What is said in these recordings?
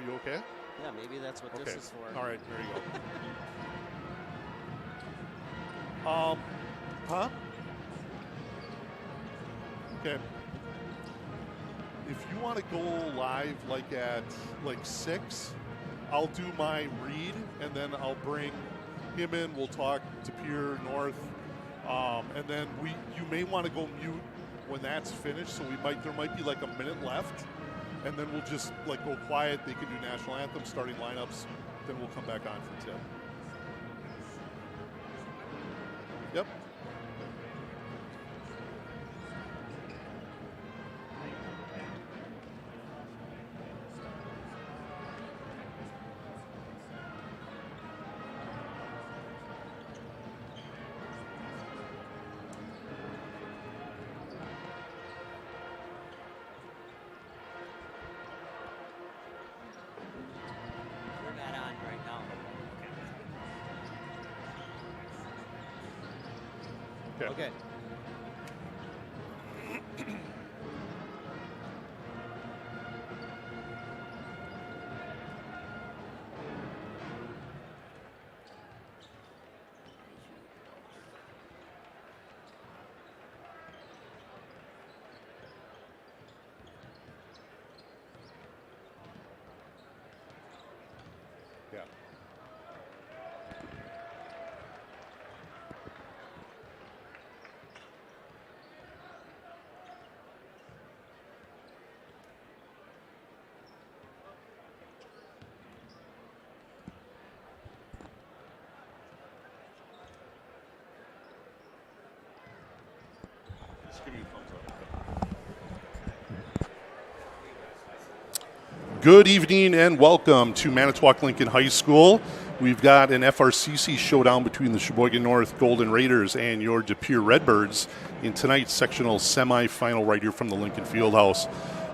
you okay? Yeah, maybe that's what this is for. All right, there you go. Huh? Okay. If you want to go live like at 6, I'll do my read and then I'll bring him in. We'll talk to Pere North, and then you may want to go mute when that's finished. So there might be like a minute left, and then we'll just go quiet. They can do national anthem, starting lineups. Then we'll come back on for Tim. Yep. Okay. Yeah. Just give me a thumbs up. Good evening and welcome to Manitowoc Lincoln High School. We've got an FRCC showdown between the Sheboygan North Golden Raiders and your De Pere Redbirds in tonight's sectional semifinal right here from the Lincoln Fieldhouse.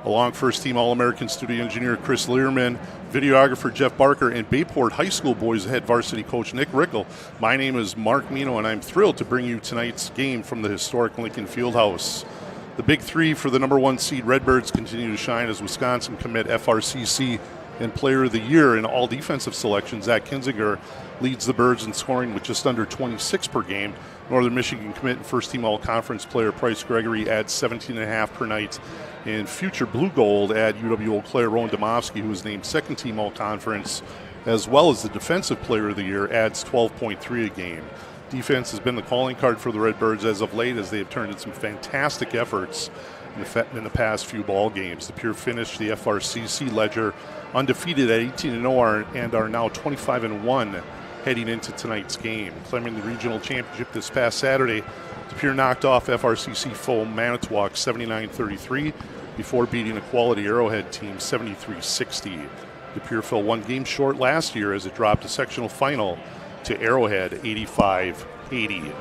Along first-team All-American studio engineer Chris Learman, videographer Jeff Barker, and Bayport High School boys head varsity coach Nick Rickel. My name is Mark Mino, and I'm thrilled to bring you tonight's game from the historic Lincoln Fieldhouse. The big three for the number one seed Redbirds continue to shine as Wisconsin commit FRCC and Player of the Year in all defensive selections. Zach Kinzinger leads the Birds in scoring with just under 26 per game. Northern Michigan commit and first-team all-conference player Price Gregory adds 17.5 per night. And future Blue Gold at UW Eau Claire, Rowan Domofsky, who was named second-team all-conference, as well as the defensive player of the year, adds 12.3 a game. Defense has been the calling card for the Redbirds as of late, as they have turned in some fantastic efforts in the past few ball games. The Pure finished the FRCC ledger undefeated at 18-0 and are now 25-1 heading into tonight's game. Claiming the regional championship this past Saturday, De Pere knocked off FRCC foe Manitowoc 79-33 before beating a quality Arrowhead team 73-60. De Pere fell one game short last year as it dropped a sectional final to Arrowhead 85-80.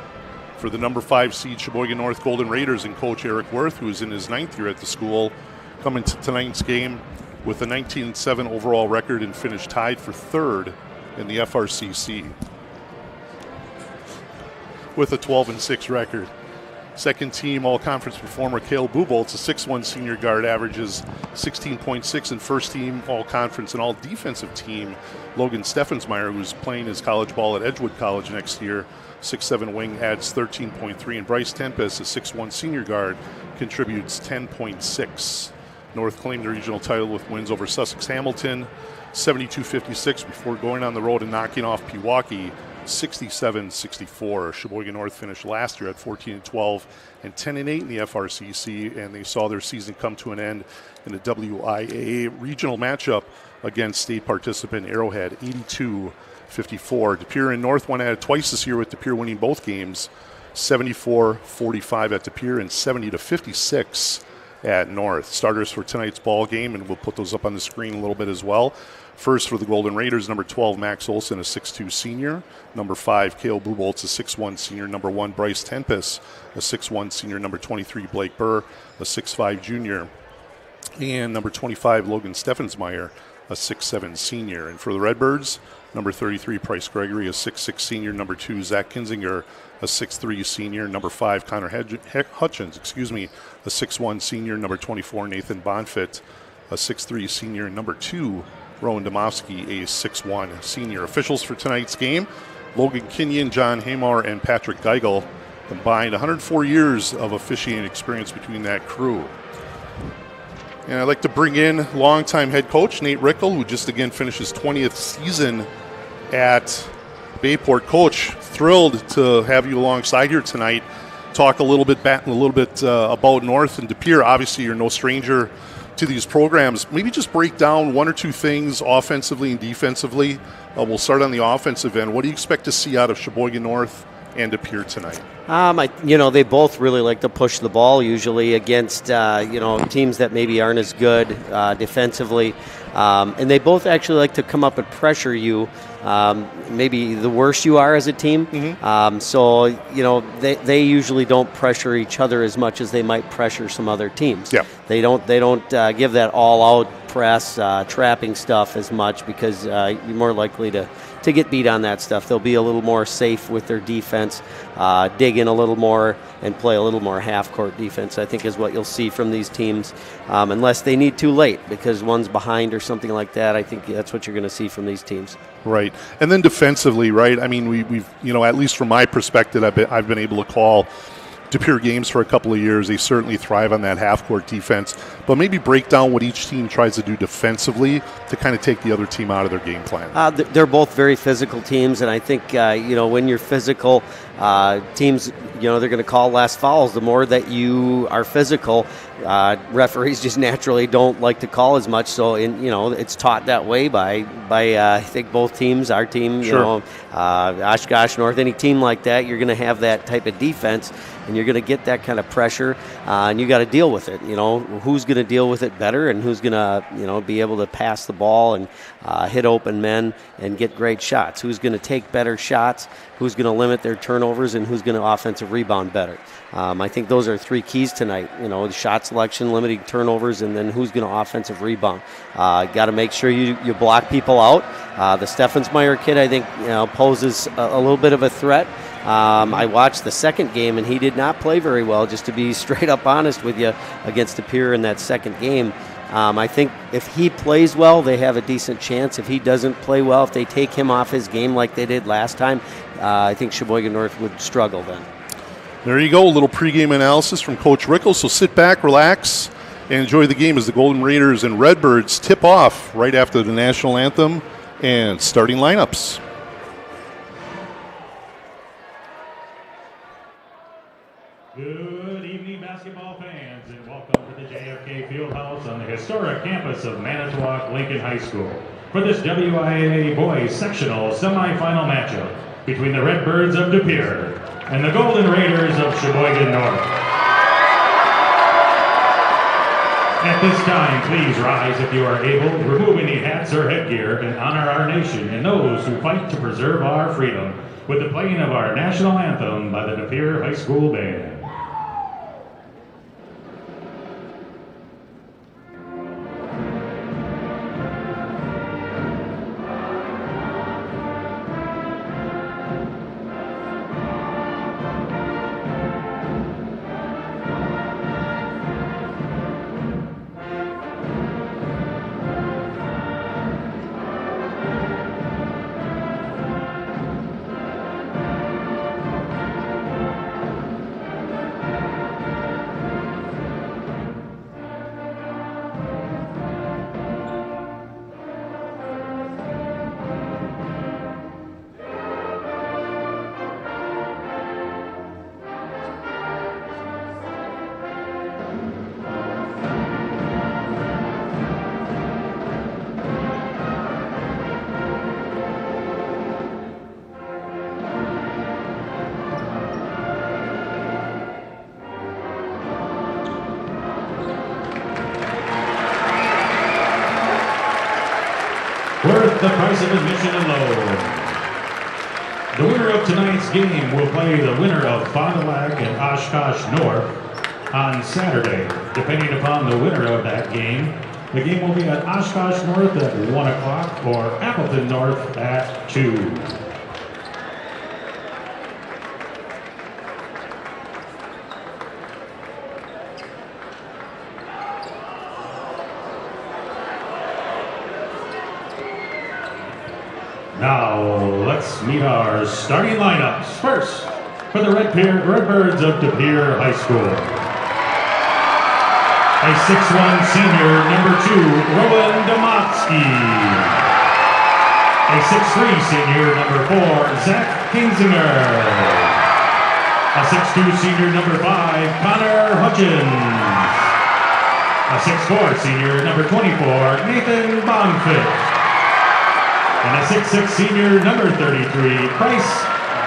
For the number 5 seed Sheboygan North Golden Raiders and coach Eric Worth, who is in his 9th year at the school, coming to tonight's game with a 19-7 overall record and finished tied for third in the FRCC with a 12-6 record. Second team all-conference performer Cale Buboltz, a 6'1 senior guard, averages 16.6, and first team all-conference and all-defensive team Logan Steffensmeyer, who's playing his college ball at Edgewood College next year, 6'7 wing, adds 13.3, and Bryce Tempest, a 6'1 senior guard, contributes 10.6. North claimed the regional title with wins over Sussex Hamilton 72-56 before going on the road and knocking off Pewaukee 67-64. Sheboygan North finished last year at 14-12 and 10-8 in the FRCC, and they saw their season come to an end in the WIAA regional matchup against state participant Arrowhead 82-54. De Pere and North won at it twice this year, with De Pere winning both games 74-45 at De Pere and 70-56 at North. Starters for tonight's ball game, and we'll put those up on the screen a little bit as well. First for the Golden Raiders, number 12, Max Olson, a 6'2 senior. Number 5, Cale Buboltz, a 6'1 senior. Number 1, Bryce Tempest, a 6'1 senior. Number 23, Blake Burr, a 6'5 junior. And number 25, Logan Steffensmeyer, a 6'7 senior. And for the Redbirds, number 33, Price Gregory, a 6'6 senior. Number 2, Zach Kinzinger, a 6'3 senior. Number 5, Connor Hutchins, a 6'1 senior. Number 24, Nathan Bonfit, a 6'3 senior. Number 2, Rowan Domofsky, a 6'1 senior. Officials for tonight's game: Logan Kenyon, John Hamar, and Patrick Geigel. Combined 104 years of officiating experience between that crew. And I'd like to bring in longtime head coach Nate Rickel, who just again finished his 20th season at Bayport. Coach, thrilled to have you alongside here tonight. Talk a little bit about North and De Pere. Obviously, you're no stranger to these programs. Maybe just break down one or two things offensively and defensively. We'll start on the offensive end. What do you expect to see out of Sheboygan North and De Pere tonight? They both really like to push the ball usually against, teams that maybe aren't as good defensively. And they both actually like to come up and pressure you, maybe the worse you are as a team. Mm-hmm. They usually don't pressure each other as much as they might pressure some other teams. Yeah. They don't give that all-out press, trapping stuff as much because you're more likely to get beat on that stuff. They'll be a little more safe with their defense, dig in a little more, and play a little more half-court defense, I think is what you'll see from these teams, unless they need too late because one's behind or something like that. I think that's what you're going to see from these teams. Right. And then defensively, right, I mean, we've at least from my perspective, I've been able to call De Pere games for a couple of years. They certainly thrive on that half-court defense. But maybe break down what each team tries to do defensively to kind of take the other team out of their game plan. They're both very physical teams, and I think, when you're physical, teams, they're going to call less fouls. The more that you are physical, referees just naturally don't like to call as much. So, it's taught that way by I think both teams, our team, sure. Oshkosh North, any team like that, you're going to have that type of defense, and you're going to get that kind of pressure, and you got to deal with it. Who's going to deal with it better, and who's going to, be able to pass the ball and hit open men and get great shots. Who's going to take better shots? Who's going to limit their turnovers, and who's going to offensive rebound better? I think those are three keys tonight. The shot selection, limiting turnovers, and then who's going to offensive rebound. Got to make sure you block people out. The Steffensmeyer kid, I think, poses a little bit of a threat. I watched the second game, and he did not play very well, just to be straight up honest with you, against De Pere in that second game. I think if he plays well, they have a decent chance. If he doesn't play well, if they take him off his game like they did last time, I think Sheboygan North would struggle then. There you go, a little pregame analysis from Coach Rickel. So sit back, relax, and enjoy the game as the Golden Raiders and Redbirds tip off right after the national anthem and starting lineups. Good evening, basketball fans, and welcome to the JFK Fieldhouse on the historic campus of Manitowoc Lincoln High School for this WIAA boys sectional semifinal matchup between the Redbirds of De Pere and the Golden Raiders of Sheboygan North. At this time, please rise if you are able, remove any hats or headgear, and honor our nation and those who fight to preserve our freedom with the playing of our national anthem by the De Pere High School Band. Worth the price of admission alone. The winner of tonight's game will play the winner of Fond du Lac and Oshkosh North on Saturday. Depending upon the winner of that game, the game will be at Oshkosh North at 1 o'clock or Appleton North at 2. Now, let's meet our starting lineups. First, for the Redbirds of De Pere High School. A 6'1" senior, number 2, Rowan Domotsky. A 6'3" senior, number 4, Zach Kinzinger. A 6'2" senior, number 5, Connor Hutchins. A 6'4" senior, number 24, Nathan Bonfit. And a 6'6" senior, number 33, Bryce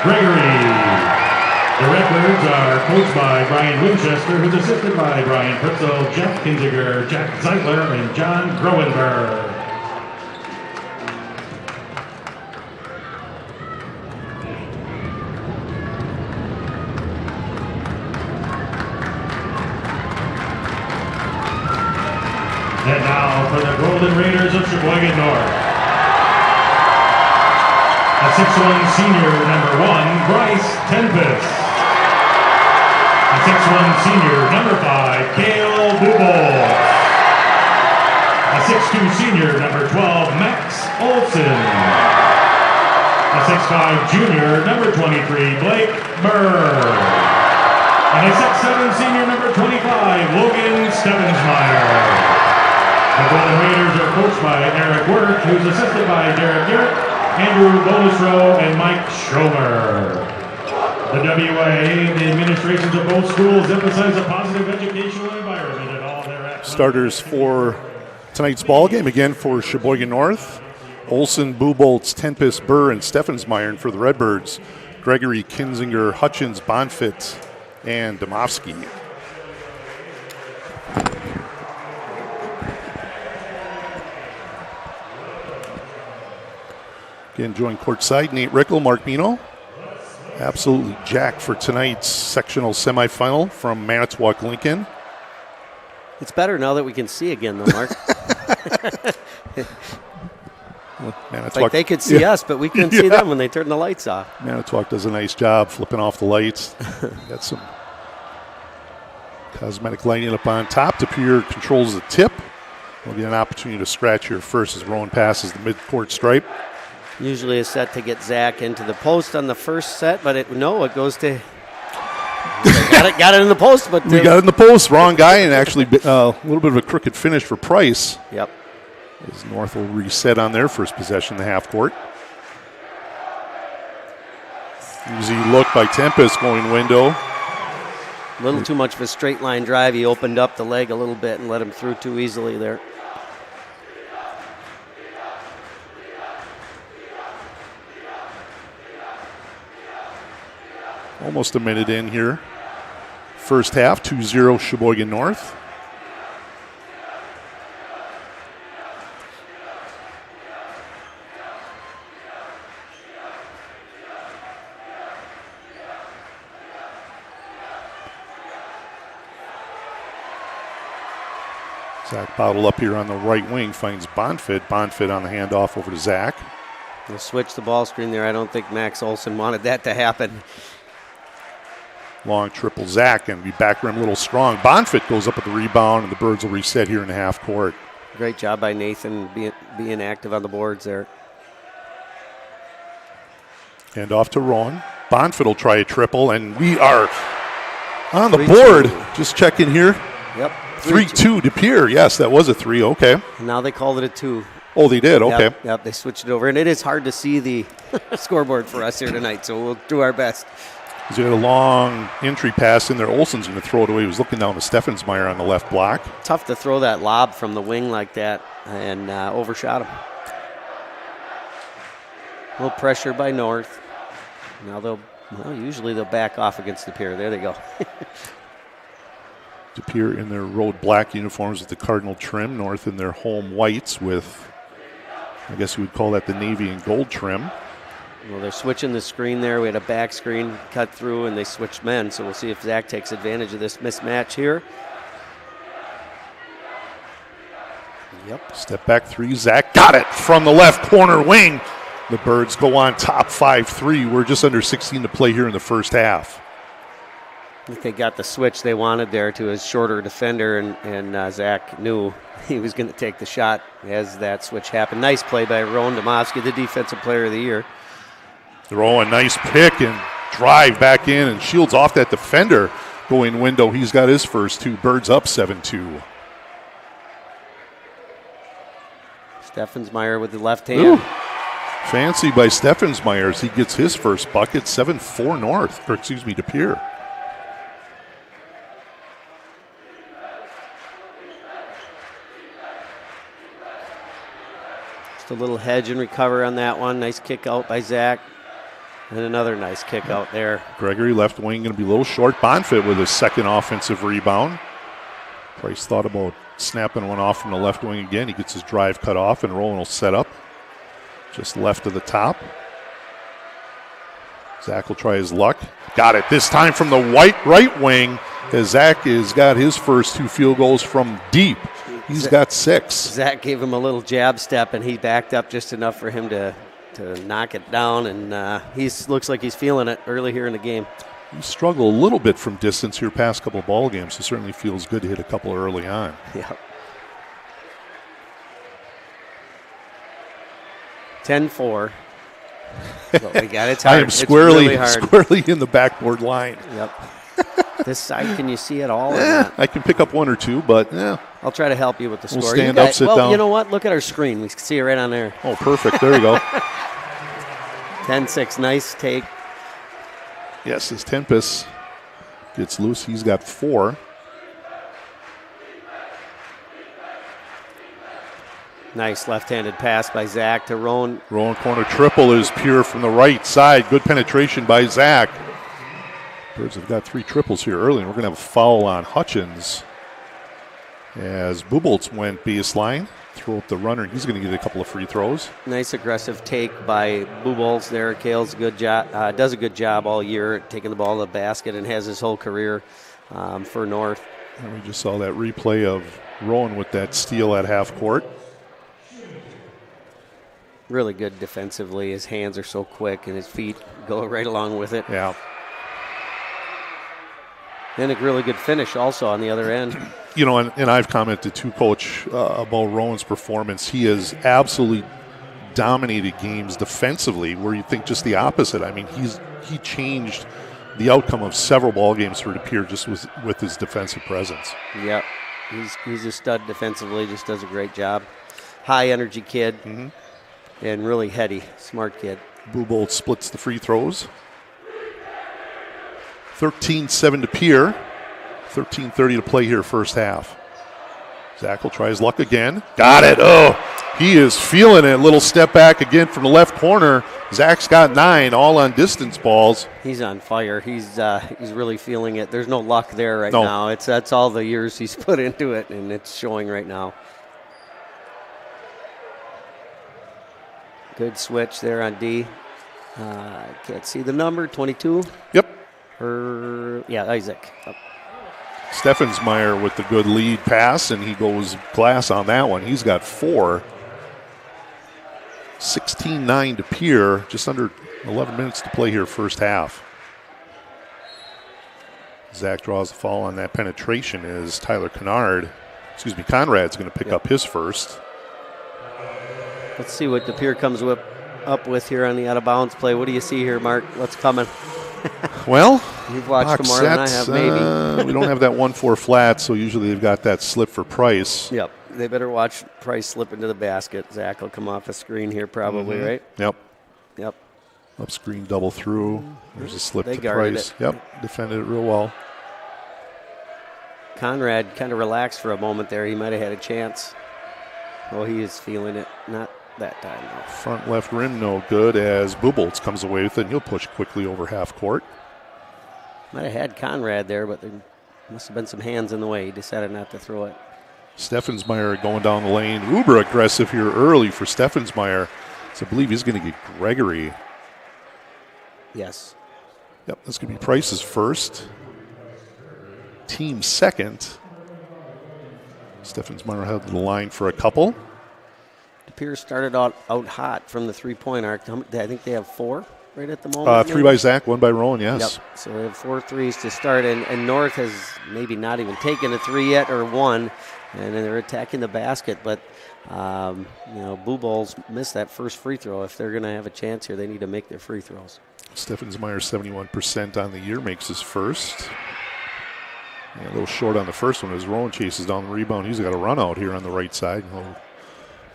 Gregory. The Redbirds are coached by Brian Winchester, who's assisted by Brian Pritzel, Jeff Kinziger, Jack Zeitler, and John Groenberg. And now for the Golden Raiders of Sheboygan North. A 6'1" senior, number 1, Bryce Tempest. A 6'1" senior, number 5, Cale Bubol. A 6'2" senior, number 12, Max Olson. A 6'5" junior, number 23, Blake Burr. And a 6'7" senior, number 25, Logan Steffensmeyer. The Golden Raiders are coached by Eric Wirth, who's assisted by Derek Garrett, Andrew Bolisrow, and Mike Schomer. The WIAA, the administrations of both schools emphasize a positive educational environment at all their activities. Starters for tonight's ball game again for Sheboygan North. Olson, Buboltz, Tempest, Burr, and Steffensmeyer for the Redbirds. Gregory, Kinzinger, Hutchins, Bonfit, and Domovsky. Again, joined courtside, Nate Rickle, Mark Mino. Absolutely jacked for tonight's sectional semifinal from Manitowoc Lincoln. It's better now that we can see again, though, Mark. Manitowoc, like they could see us, but we couldn't see them when they turned the lights off. Manitowoc does a nice job flipping off the lights. Got some cosmetic lighting up on top. De Pere controls the tip. We'll get an opportunity to scratch here first as Rowan passes the midcourt stripe. Usually a set to get Zach into the post on the first set, but it goes to got it in the post, but we got it in the post. Wrong guy, and actually a little bit of a crooked finish for Price. Yep. As North will reset on their first possession, the half court. Easy look by Tempest going window. A little too much of a straight line drive. He opened up the leg a little bit and let him through too easily there. Almost a minute in here. First half, 2-0 Sheboygan North. Zach bottled up here on the right wing, finds Bonfit. Bonfit on the handoff over to Zach. They'll switch the ball screen there. I don't think Max Olson wanted that to happen. Long triple Zach, and be back rim a little strong. Bonfit goes up with the rebound, and the Birds will reset here in the half court. Great job by Nathan being active on the boards there. Hand off to Rowan. Bonfit will try a triple, and we are on the board. Just checking here. Yep. 3-2 De Pere. Yes, that was a 3. Okay. Now they called it a 2. Oh, they did. Okay. Yep, they switched it over. And it is hard to see the scoreboard for us here tonight, so we'll do our best. He's got a long entry pass in there. Olson's going to throw it away. He was looking down to Steffensmeyer on the left block. Tough to throw that lob from the wing like that and overshot him. A little pressure by North. Now usually they'll back off against De Pere. There they go. De Pere in their road black uniforms with the cardinal trim. North in their home whites with, I guess you would call that the navy and gold trim. Well, they're switching the screen there. We had a back screen cut through, and they switched men. So we'll see if Zach takes advantage of this mismatch here. Yep. Step back 3. Zach got it from the left corner wing. The Birds go on top 5-3. We're just under 16 to play here in the first half. I think they got the switch they wanted there to his shorter defender, and Zach knew he was going to take the shot as that switch happened. Nice play by Rowan Domovsky, the Defensive Player of the Year. Rowan, nice pick and drive back in and shields off that defender going window. He's got his first two. Birds up 7-2. Steffensmeyer with the left hand. Ooh. Fancy by Steffensmeyer as he gets his first bucket. 7-4 North, or excuse me, De Pere. Just a little hedge and recover on that one. Nice kick out by Zach. And another nice kick out there. Gregory, left wing, going to be a little short. Bonfit with his second offensive rebound. Price thought about snapping one off from the left wing again. He gets his drive cut off, and Rowan will set up just left of the top. Zach will try his luck. Got it this time from the right wing, as Zach has got his first two field goals from deep. He's got 6. Zach gave him a little jab step, and he backed up just enough for him to knock it down, and he looks like he's feeling it early here in the game. He struggled a little bit from distance here past couple of ball games, so certainly feels good to hit a couple early on. Yep. 10-4. But we got it. It's hard. I am It's really hard. squarely in the backboard line. Yep. This side, can you see it all? Or not? I can pick up one or two, but I'll try to help you with the score. We'll stand up, sit down. You know what? Look at our screen. We can see it right on there. Oh, perfect. There you go. 10-6. Nice take. Yes, as Tempest gets loose, he's got 4. Nice left-handed pass by Zach to Rowan. Rowan corner triple is pure from the right side. Good penetration by Zach. Birds have got 3 triples here early, and we're going to have a foul on Hutchins as Buboltz went baseline. Throw up the runner. He's going to get a couple of free throws. Nice aggressive take by Buboltz there. Kale's good job. Does a good job all year taking the ball to the basket and has his whole career for North. And we just saw that replay of Rowan with that steal at half court. Really good defensively. His hands are so quick and his feet go right along with it. Yeah. And a really good finish also on the other end. You know, and I've commented to Coach about Rowan's performance. He has absolutely dominated games defensively, where you think just the opposite. I mean, he changed the outcome of several ball games for De Pere just with his defensive presence. Yep. He's a stud defensively, just does a great job. High energy kid and really heady, smart kid. Buboltz splits the free throws. 13-7 De Pere. 13:30 to play here first half. Zach will try his luck again. Got it. Oh, he is feeling it. Little step back again from the left corner. Zach's got 9, all on distance balls. He's on fire. He's really feeling it. There's no luck there right now. That's all the years he's put into it, and it's showing right now. Good switch there on D. Can't see the number, 22. Yep. Isaac. Oh. Steffensmeyer with the good lead pass, and he goes glass on that one. He's got 4. 16-9 De Pere, just under 11 minutes to play here first half. Zach draws the foul on that penetration as Conrad's going to pick up his first. Let's see what De Pere comes up with here on the out-of-bounds play. What do you see here, Mark? What's coming? Well, you've watched them more than I have, maybe. We don't have that 1-4 flat, so usually they've got that slip for Price. Yep. They better watch Price slip into the basket. Zach will come off a screen here probably, right? Yep. Up screen double through. There's a slip they to guarded Price. It. Yep, defended it real well. Conrad kind of relaxed for a moment there. He might have had a chance. Oh, he is feeling it. Not that time, though. Front left rim no good as Buboltz comes away with it, and he'll push quickly over half court. Might have had Conrad there, but there must have been some hands in the way. He decided not to throw it. Steffensmeyer going down the lane. Uber aggressive here early for Steffensmeyer. So I believe he's going to get Gregory. Yes. Yep, that's going to be Price's first. Team second. Steffensmeyer held the line for a couple. De Pere started out hot from the three-point arc. I think they have 4. right at the moment? 3 by Zach, 1 by Rowan, yes. Yep. So we have 4 threes to start, and North has maybe not even taken a 3 yet or 1, and then they're attacking the basket. But, Blue Bulls missed that first free throw. If they're going to have a chance here, they need to make their free throws. Steffensmeyer, 71% on the year, makes his first. Yeah, a little short on the first one as Rowan chases down the rebound. He's got a run out here on the right side. He'll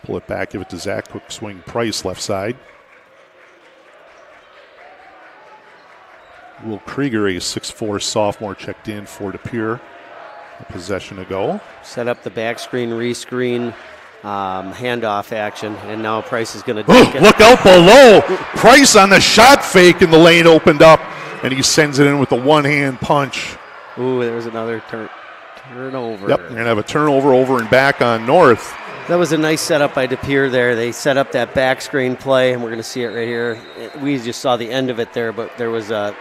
pull it back, give it to Zach. Quick swing, Price, left side. Will Krieger, a 6'4 sophomore, checked in for DePere. A possession to go. Set up the back screen, rescreen, handoff action, and now Price is going to take it. Look out below. Price on the shot fake, and the lane opened up, and he sends it in with a one-hand punch. Ooh, there's another turnover. Yep, you're going to have a turnover over and back on North. That was a nice setup by DePere there. They set up that back screen play, and we're going to see it right here. We just saw the end of it there, but there was a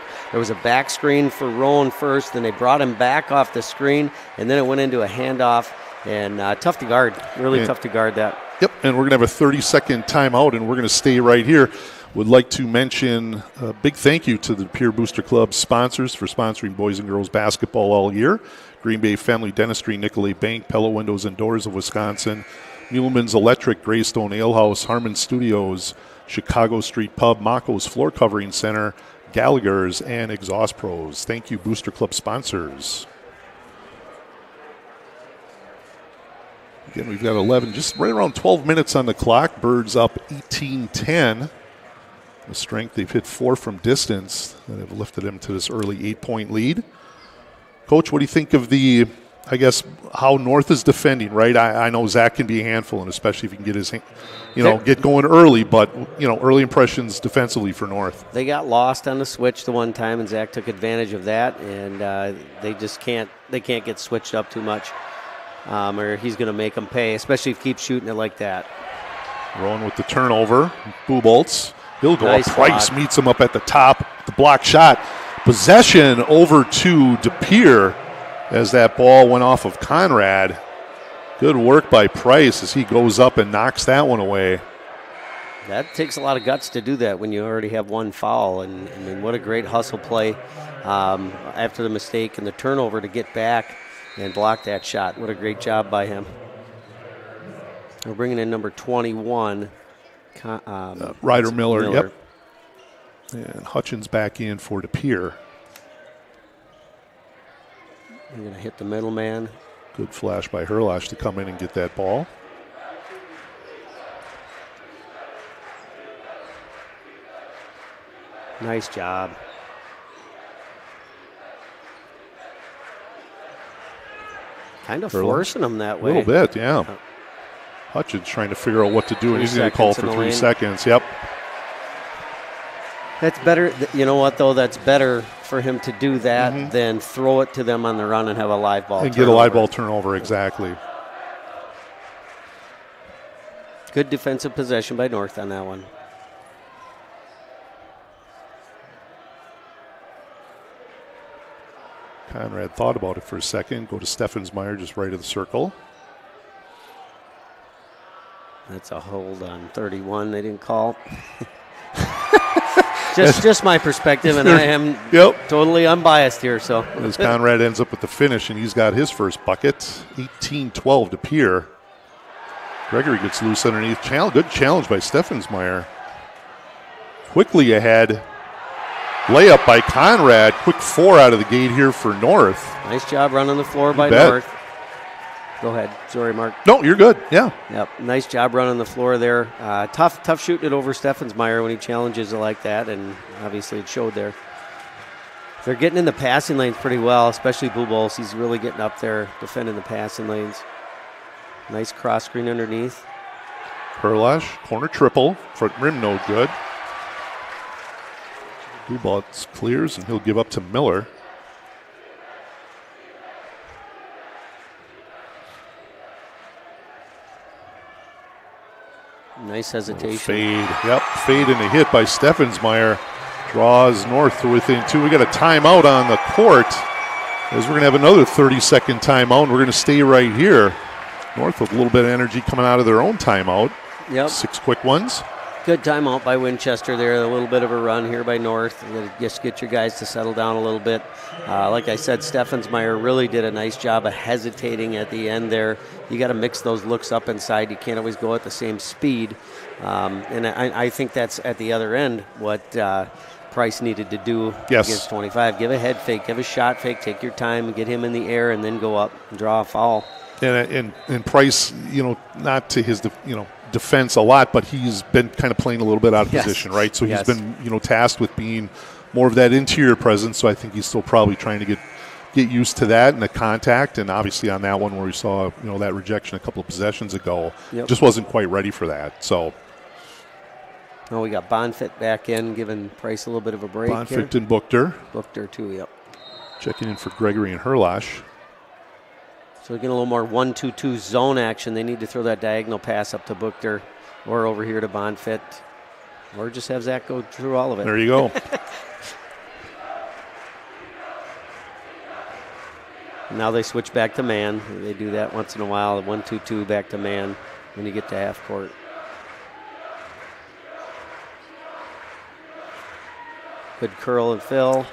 back screen for Rowan first, then they brought him back off the screen, and then it went into a handoff, and tough to guard, really tough to guard that. Yep, and we're going to have a 30-second timeout, and we're going to stay right here. Would like to mention a big thank you to the Pere Booster Club sponsors for sponsoring boys and girls basketball all year. Green Bay Family Dentistry, Nicolay Bank, Pella Windows and Doors of Wisconsin, Muleman's Electric, Greystone Ale House, Harmon Studios, Chicago Street Pub, Mako's Floor Covering Center, Gallagher's, and Exhaust Pros. Thank you, Booster Club sponsors. Again, we've got 11, just right around 12 minutes on the clock. Birds up 18-10. The strength, they've hit 4 from distance that have lifted them to this early 8-point lead. Coach, what do you think of how North is defending, right? I know Zach can be a handful, and especially if he can get his, get going early, but, early impressions defensively for North. They got lost on the switch the one time, and Zach took advantage of that, and they can't get switched up too much, or he's going to make them pay, especially if he keeps shooting it like that. Rowan with the turnover. Buboltz. He'll go nice up. Price block. Meets him up at the top. The block shot. Possession over to DePere as that ball went off of Conrad. Good work by Price as he goes up and knocks that one away. That takes a lot of guts to do that when you already have one foul. And I mean, what a great hustle play after the mistake and the turnover to get back and block that shot. What a great job by him. We're bringing in number 21. Ryder Miller. Yep. And Hutchins back in for DePere. You're going to hit the middleman. Good flash by Herlash to come in and get that ball. Nice job. Kind of forcing them that way. A little bit, yeah. Hutchins trying to figure out what to do, and he's going to call for 3 seconds. Yep. That's better. You know what, though? That's better for him to do that than throw it to them on the run and have a live ball and turnover. Get a live ball turnover, exactly. Good defensive possession by North on that one. Conrad thought about it for a second. Go to Steffensmeyer, just right of the circle. That's a hold on 31 they didn't call. just my perspective, and I am totally unbiased here. So as Conrad ends up with the finish, and he's got his first bucket. 18-12 to Pere. Gregory gets loose underneath. Good challenge by Steffensmeyer. Quickly ahead. Layup by Conrad. Quick 4 out of the gate here for North. Nice job running the floor by North. Go ahead. Sorry, Mark. No, you're good. Yeah. Yep. Nice job running the floor there. Tough shooting it over Steffensmeyer when he challenges it like that, and obviously it showed there. They're getting in the passing lanes pretty well, especially Buboltz. He's really getting up there, defending the passing lanes. Nice cross screen underneath. Herlash, corner triple. Front rim no good. Buboltz clears, and he'll give up to Miller. Nice hesitation. Fade. Yep, fade and a hit by Steffensmeyer. Draws North to within 2. We got a timeout on the court as we're going to have another 30-second timeout. We're going to stay right here. North with a little bit of energy coming out of their own timeout. Yep. 6 quick ones. Good timeout by Winchester there. A little bit of a run here by North. You gotta just get your guys to settle down a little bit. Like I said, Steffensmeyer really did a nice job of hesitating at the end there. You got to mix those looks up inside. You can't always go at the same speed. And I think that's at the other end what Price needed to do against 25. Give a head fake, give a shot fake, take your time, get him in the air, and then go up and draw a foul. And Price, not to his, defense a lot, but he's been kind of playing a little bit out of position, right? So he's been, tasked with being more of that interior presence. So I think he's still probably trying to get used to that and the contact. And obviously on that one where we saw, that rejection a couple of possessions ago, just wasn't quite ready for that. So. Oh, we got Bonfit back in, giving Price a little bit of a break. Bonfit and Buchter. Buchter too, yep. Checking in for Gregory and Herlash. So we get a little more 1-2-2 zone action. They need to throw that diagonal pass up to Buchter or over here to Bonfit. Or just have Zach go through all of it. There you go. Now they switch back to man. They do that once in a while. 1-2-2 back to man when you get to half court. Good curl and fill.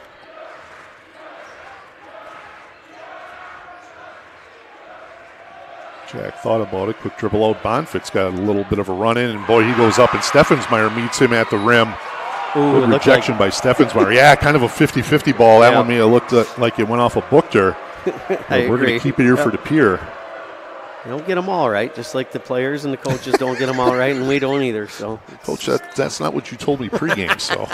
Jack thought about it. Quick dribble out. Bonfit's got a little bit of a run in, and boy, he goes up, and Steffensmeyer meets him at the rim. Ooh, good rejection by Steffensmeyer. Yeah, kind of a 50-50 ball. That one may have looked like it went off of Buchter. We're going to keep it here for DePere. You don't get them all right, just like the players and the coaches don't get them all right, and we don't either. So, Coach, that's not what you told me pregame. So.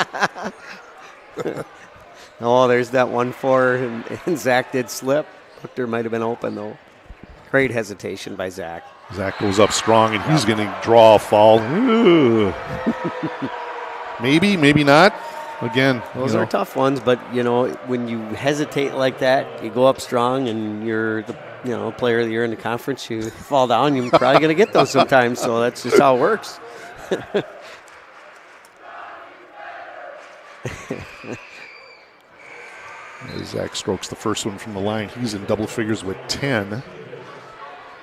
Oh, there's that 1-4, and Zach did slip. Buchter might have been open, though. Great hesitation by Zach. Zach goes up strong, and he's going to draw a foul. Maybe not. Again, those are tough ones, but, when you hesitate like that, you go up strong, and you're the player of the year in the conference, you fall down, you're probably going to get those sometimes, so that's just how it works. Zach strokes the first one from the line. He's in double figures with 10.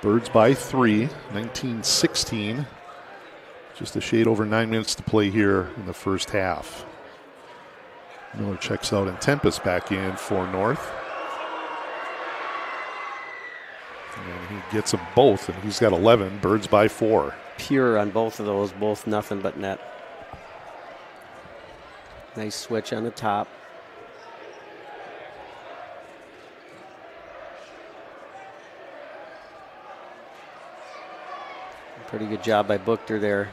Birds by 3, 19-16. Just a shade over 9 minutes to play here in the first half. Miller checks out, and Tempest back in for North. And he gets them both, and he's got 11. Birds by 4. Pure on both of those, both nothing but net. Nice switch on the top. Pretty good job by Buchter there.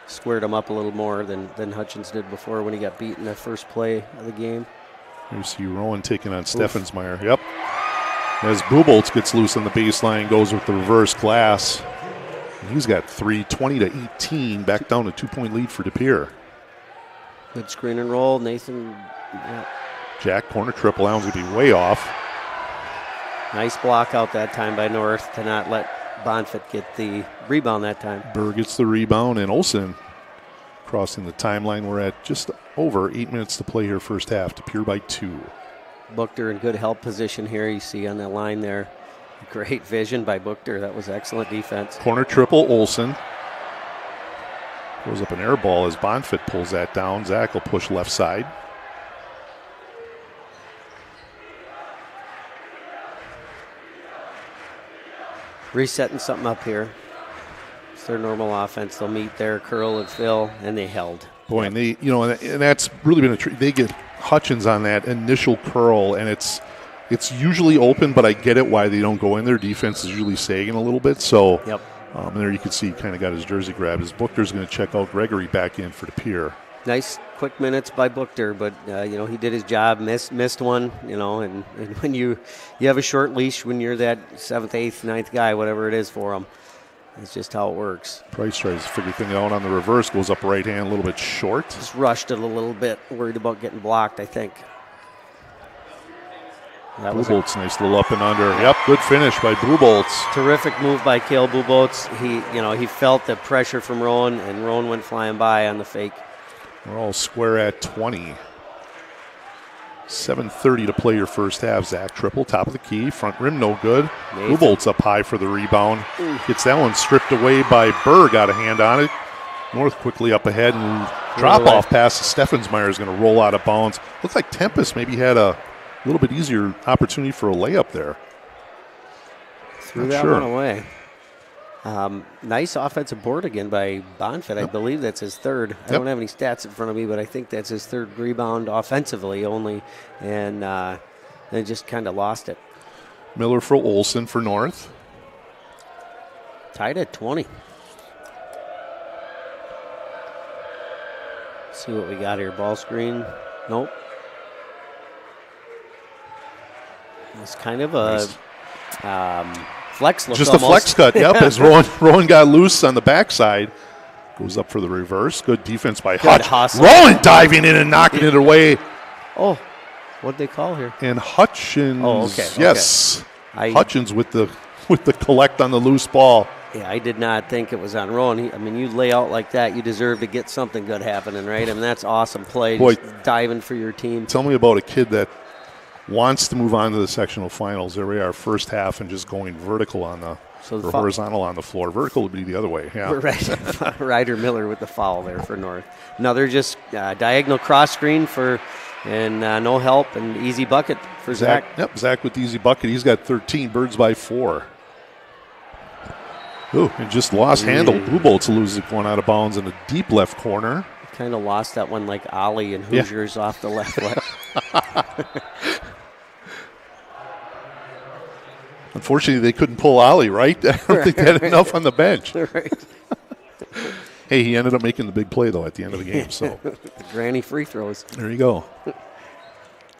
Squared him up a little more than Hutchins did before when he got beat in the first play of the game. You see Rowan taking on Steffensmeyer. Yep. As Buboltz gets loose on the baseline, goes with the reverse glass. And he's got 3, 20-18, back down to 2-point lead for DePere. Good screen and roll. Nathan. Yeah. Jack corner triple. That one's going to be way off. Nice block out that time by North to not let Bonfit get the rebound that time. Burr gets the rebound, and Olsen crossing the timeline. We're at just over 8 minutes to play here first half. DePere by 2. Buchter in good help position here. You see on that line there. Great vision by Buchter. That was excellent defense. Corner triple, Olsen. Goes up an air ball as Bonfit pulls that down. Zach will push left side. Resetting something up here. It's their normal offense. They'll meet there, curl and fill, and they held. Boy, and they, and that's really been a trick. They get Hutchins on that initial curl, and it's usually open, but I get it why they don't go in there. Defense is usually sagging a little bit, so. Yep. And there you can see he kind of got his jersey grabbed. As Buchter's going to check out Gregory back in for DePere. Nice quick minutes by Buchter, but he did his job. Missed one, and when you have a short leash when you're that 7th, 8th, 9th guy, whatever it is for him, it's just how it works. Price tries to figure things out on the reverse, goes up right hand, a little bit short. Just rushed it a little bit, worried about getting blocked, I think. Buboltz, nice little up and under. Yep, good finish by Buboltz. Terrific move by Cale Buboltz. He felt the pressure from Rowan, and Rowan went flying by on the fake. We're all square at 20. 7:30 to play your first half. Zach triple, top of the key, front rim no good. Buboltz up high for the rebound. Gets that one stripped away by Burr, got a hand on it. North quickly up ahead and drop-off pass to Steffensmeyer is going to roll out of bounds. Looks like Tempest maybe had a little bit easier opportunity for a layup there. Threw that one away. Nice offensive board again by Bonfit. I believe that's his third. I don't have any stats in front of me, but I think that's his third rebound offensively only. And they just kind of lost it. Miller for Olsen for North. Tied at 20. See what we got here. Ball screen. Nope. It's kind of a flex look. Just almost. a flex cut, yep, as Rowan got loose on the backside. Goes up for the reverse. Good defense by Hutch. Rowan diving in and knocking it away. Oh, what'd they call here? And Hutchins. Oh, okay. Yes. Hutchins with the collect on the loose ball. Yeah, I did not think it was on Rowan. You lay out like that, you deserve to get something good happening, right? I mean, that's awesome play. Boy, just diving for your team. Tell me about a kid that wants to move on to the sectional finals. There we are, first half, and just going vertical on the horizontal on the floor. Vertical would be the other way. Yeah, right. Ryder Miller with the foul there for North. Another just diagonal cross screen and no help and easy bucket for Zach. Yep, Zach with the easy bucket. He's got 13. Birds by 4. Ooh, and just lost handle. Blue Bolts loses it going out of bounds in the deep left corner. Kind of lost that one like Ollie and Hoosiers off the left leg. Unfortunately, they couldn't pull Ollie, right? I don't think they had enough on the bench. Right. Hey, he ended up making the big play, though, at the end of the game. So the granny free throws. There you go.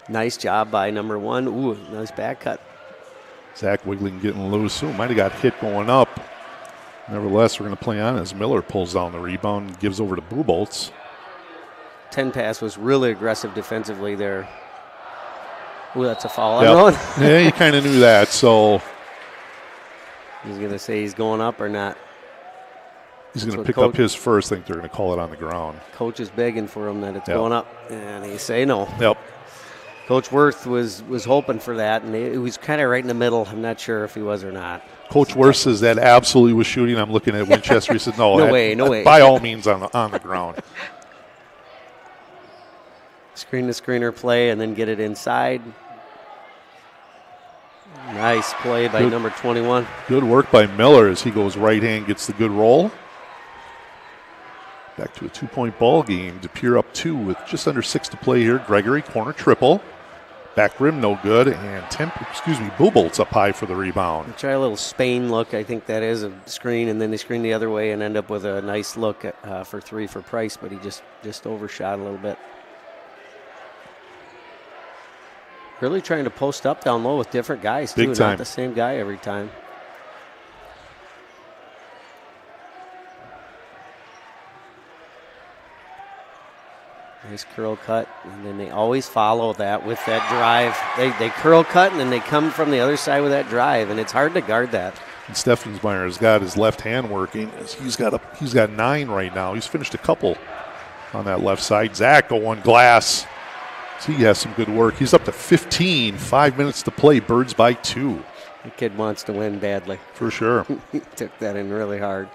Nice job by number 1. Ooh, nice back cut. Zach Wiggling getting loose. Ooh, might have got hit going up. Nevertheless, we're going to play on as Miller pulls down the rebound and gives over to Blue Bolts. 10 pass was really aggressive defensively there. Ooh, that's a foul on Rowan. Yeah, you kind of knew that, so. He's going to say he's going up or not. He's going to pick up his first. I think they're going to call it on the ground. Coach is begging for him that it's going up, and he say no. Yep. Coach Worth was hoping for that, and he was kind of right in the middle. I'm not sure if he was or not. Coach Worth says that absolutely was shooting. I'm looking at Winchester. He said, no way. By all means on the ground. Screen to screener play and then get it inside. Nice play by number 21. Good work by Miller as he goes right hand, gets the good roll. Back to a 2-point ball game. DePere up 2 with just under 6 to play here. Gregory, corner triple. Back rim, no good. And Blue Bolts up high for the rebound. Try a little Spain look. I think that is a screen, and then they screen the other way and end up with a nice look for 3 for Price, but he just overshot a little bit. Really trying to post up down low with different guys, too. Big time. Not the same guy every time. Nice curl cut, and then they always follow that with that drive. They curl cut, and then they come from the other side with that drive, and it's hard to guard that. And Steffensmeyer has got his left hand working. He's got 9 right now. He's finished a couple on that left side. Zach going glass. He has some good work. He's up to 15. 5 minutes to play. Birds by 2. The kid wants to win badly. For sure. He took that in really hard.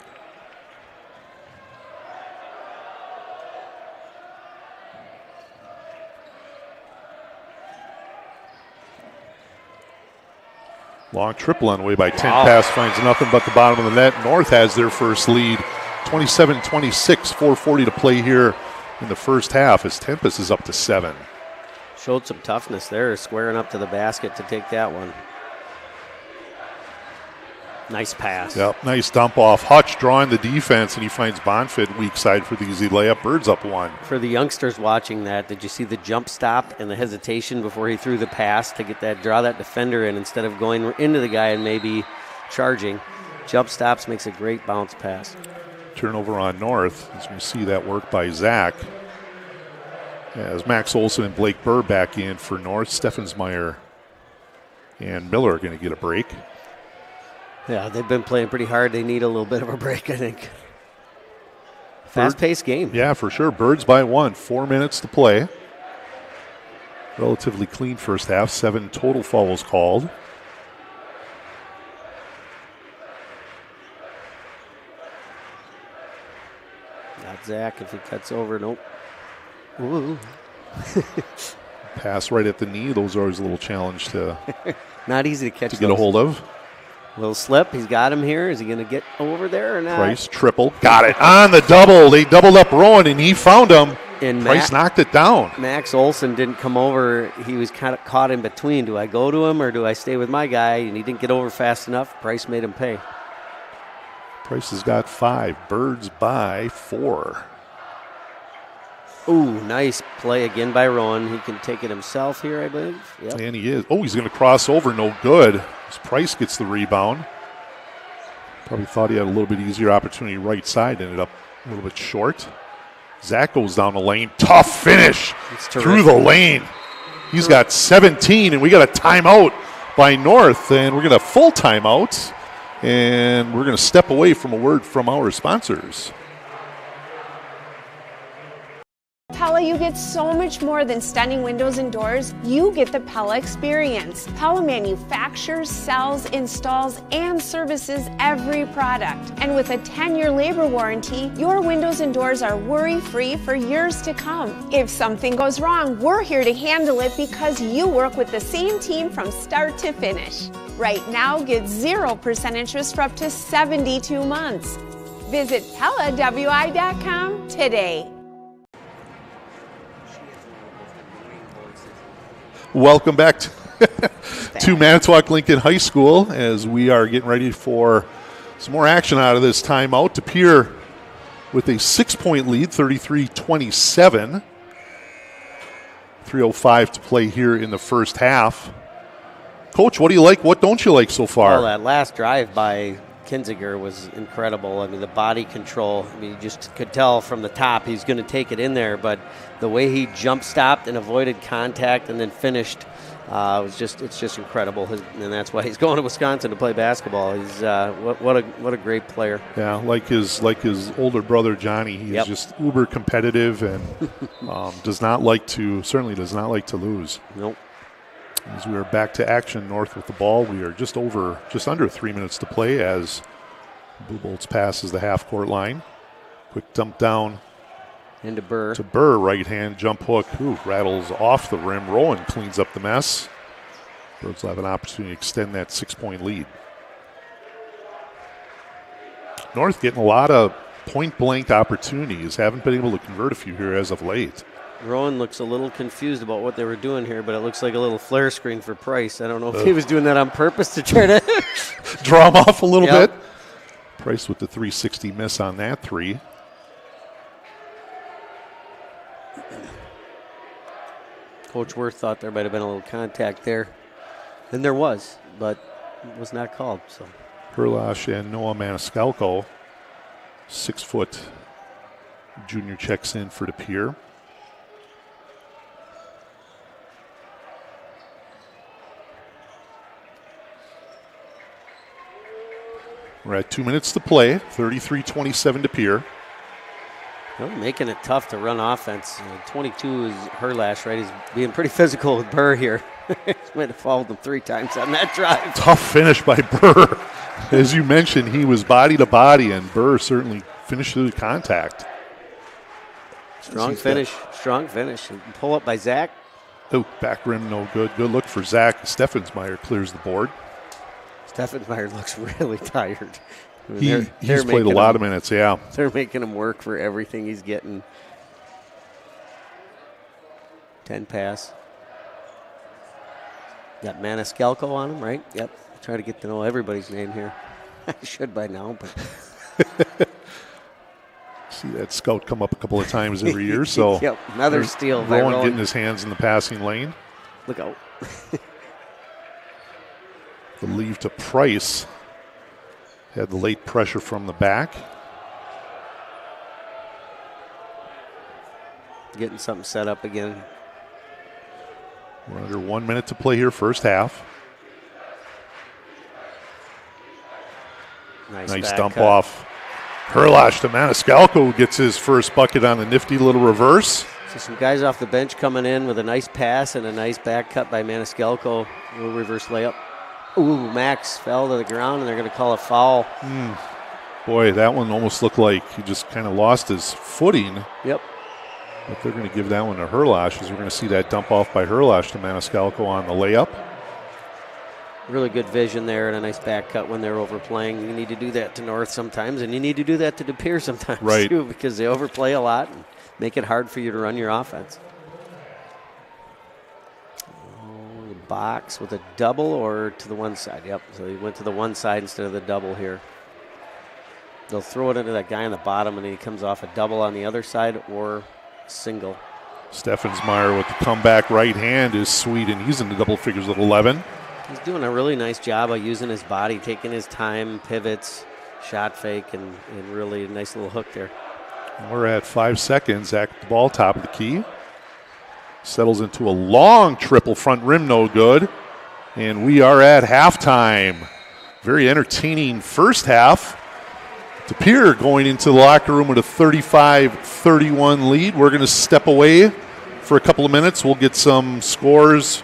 Long triple on the way by 10. Pass finds nothing but the bottom of the net. North has their first lead. 27-26. 4:40 to play here in the first half as Tempest is up to 7. Showed some toughness there, squaring up to the basket to take that one. Nice pass. Yep, nice dump off. Hutch drawing the defense, and he finds Bonfit weak side for the easy layup. Birds up 1. For the youngsters watching that, did you see the jump stop and the hesitation before he threw the pass to get that, draw that defender in instead of going into the guy and maybe charging? Jump stops, makes a great bounce pass. Turnover on North, as we see that work by Zach. As Max Olson and Blake Burr back in for North, Steffensmeyer and Miller are going to get a break. Yeah, they've been playing pretty hard. They need a little bit of a break, I think. Fast-paced game. Yeah, for sure. Birds by 1. 4 minutes to play. Relatively clean first half. 7 total fouls called. Zach if he cuts over. Nope. Ooh. Pass right at the knee. Those are always a little challenge to not easy to catch. To get a hold of. Little slip. He's got him here. Is he going to get over there or not? Price triple. Got it on the double. They doubled up Rowan, and he found him. And Price knocked it down. Max Olson didn't come over. He was kind of caught in between. Do I go to him or do I stay with my guy? And he didn't get over fast enough. Price made him pay. Price has got 5. Birds by 4. Ooh, nice play again by Rowan. He can take it himself here, I believe. Yep. And he is. Oh, he's going to cross over. No good. As Price gets the rebound. Probably thought he had a little bit easier opportunity right side. Ended up a little bit short. Zach goes down the lane. Tough finish through the lane. He's got 17, and we got a timeout by North. And we're going to have full timeout. And we're going to step away from a word from our sponsors. Pella, you get so much more than stunning windows and doors. You get the Pella experience. Pella manufactures, sells, installs, and services every product. And with a 10-year labor warranty, your windows and doors are worry-free for years to come. If something goes wrong, we're here to handle it because you work with the same team from start to finish. Right now, get 0% interest for up to 72 months. Visit PellaWI.com today. Welcome back to Manitowoc Lincoln High School as we are getting ready for some more action out of this timeout. De Pere with a 6-point lead, 33-27. 3:05 to play here in the first half. Coach, what do you like? What don't you like so far? Well, that last drive by Kinziger was incredible. I mean, the body control. I mean, you just could tell from the top he's going to take it in there, but the way he jump stopped and avoided contact and then finished it's just incredible. And that's why he's going to Wisconsin to play basketball. He's what a great player. Yeah, like his older brother Johnny. He's just uber competitive and certainly does not like to lose. Nope. As we are back to action, North with the ball. We are just under 3 minutes to play as Blue Bolts passes the half-court line. Quick dump down into Burr. To Burr, right-hand jump hook. Ooh, rattles off the rim. Rowan cleans up the mess. Birds will have an opportunity to extend that 6-point lead. North getting a lot of point-blank opportunities. Haven't been able to convert a few here as of late. Rowan looks a little confused about what they were doing here, but it looks like a little flare screen for Price. I don't know if he was doing that on purpose to try to draw him off a little bit. Price with the 360 miss on that three. Coach Worth thought there might have been a little contact there, and there was, but it was not called. So Herlash and Noah Maniscalco, 6-foot junior, checks in for De Pere. We're at 2 minutes to play, 33-27 De Pere. Well, making it tough to run offense. 22 is Herlash, right? He's being pretty physical with Burr here. He's might have fouled him 3 times on that drive. Tough finish by Burr. As you mentioned, he was body to body, and Burr certainly finished through contact. Strong finish. Pull up by Zach. Oh, back rim, no good. Good look for Zach. Steffensmeyer clears the board. Steffensmeyer looks really tired. I mean, he's played a lot of minutes, yeah. They're making him work for everything he's getting. 10 pass. Got Maniscalco on him, right? Yep. Try to get to know everybody's name here. I should by now, but. See that scout come up a couple of times every year, so. Yep, another steal. Rowan getting his hands in the passing lane. Look out. The leave to Price. Had the late pressure from the back. Getting something set up again. We're under 1 minute to play here, first half. Nice dump cut off. Herlash to Maniscalco gets his first bucket on the nifty little reverse. So some guys off the bench coming in with a nice pass and a nice back cut by Maniscalco. A little reverse layup. Ooh, Max fell to the ground, and they're going to call a foul. Boy, that one almost looked like he just kind of lost his footing. Yep. But they're going to give that one to Herlash, as we're going to see that dump off by Herlash to Maniscalco on the layup. Really good vision there and a nice back cut when they're overplaying. You need to do that to North sometimes, and you need to do that to De Pere sometimes, right, too, because they overplay a lot and make it hard for you to run your offense. Oh, the box with a double or to the one side. Yep, so he went to the one side instead of the double here. They'll throw it into that guy on the bottom, and he comes off a double on the other side or single. Steffensmeyer with the comeback right hand is sweet, and he's in the double figures with 11. He's doing a really nice job of using his body, taking his time, pivots, shot fake, and really a nice little hook there. We're at 5 seconds. Zach the ball top of the key. Settles into a long triple front rim, no good. And we are at halftime. Very entertaining first half. De Pere going into the locker room with a 35-31 lead. We're going to step away for a couple of minutes. We'll get some scores,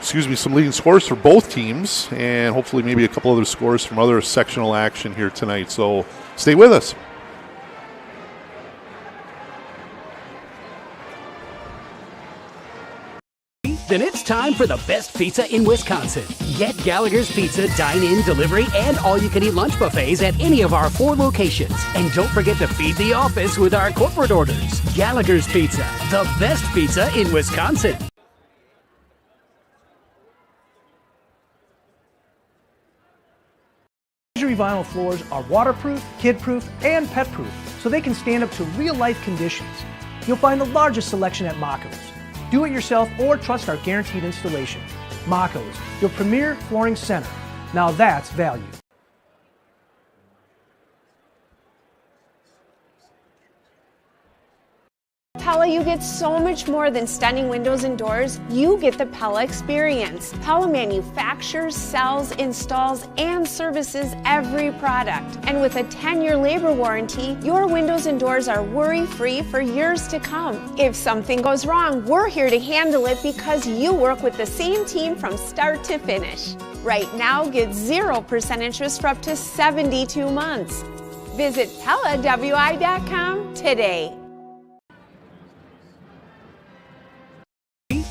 some leading scores for both teams, and hopefully maybe a couple other scores from other sectional action here tonight. So stay with us. Then it's time for the best pizza in Wisconsin. Get Gallagher's Pizza dine-in, delivery, and all-you-can-eat lunch buffets at any of our 4 locations. And don't forget to feed the office with our corporate orders. Gallagher's Pizza, the best pizza in Wisconsin. Luxury vinyl floors are waterproof, kid-proof, and pet-proof, so they can stand up to real-life conditions. You'll find the largest selection at Mako's. Do it yourself or trust our guaranteed installation. Mako's, your premier flooring center. Now that's value. Pella, you get so much more than stunning windows and doors. You get the Pella experience. Pella manufactures, sells, installs, and services every product. And with a 10-year labor warranty, your windows and doors are worry-free for years to come. If something goes wrong, we're here to handle it because you work with the same team from start to finish. Right now, get 0% interest for up to 72 months. Visit PellaWI.com today.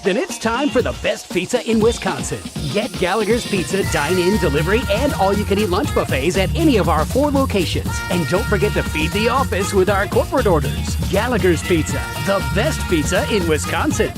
Then it's time for the best pizza in Wisconsin. Get Gallagher's Pizza dine-in, delivery, and all-you-can-eat lunch buffets at any of our 4 locations. And don't forget to feed the office with our corporate orders. Gallagher's Pizza, the best pizza in Wisconsin.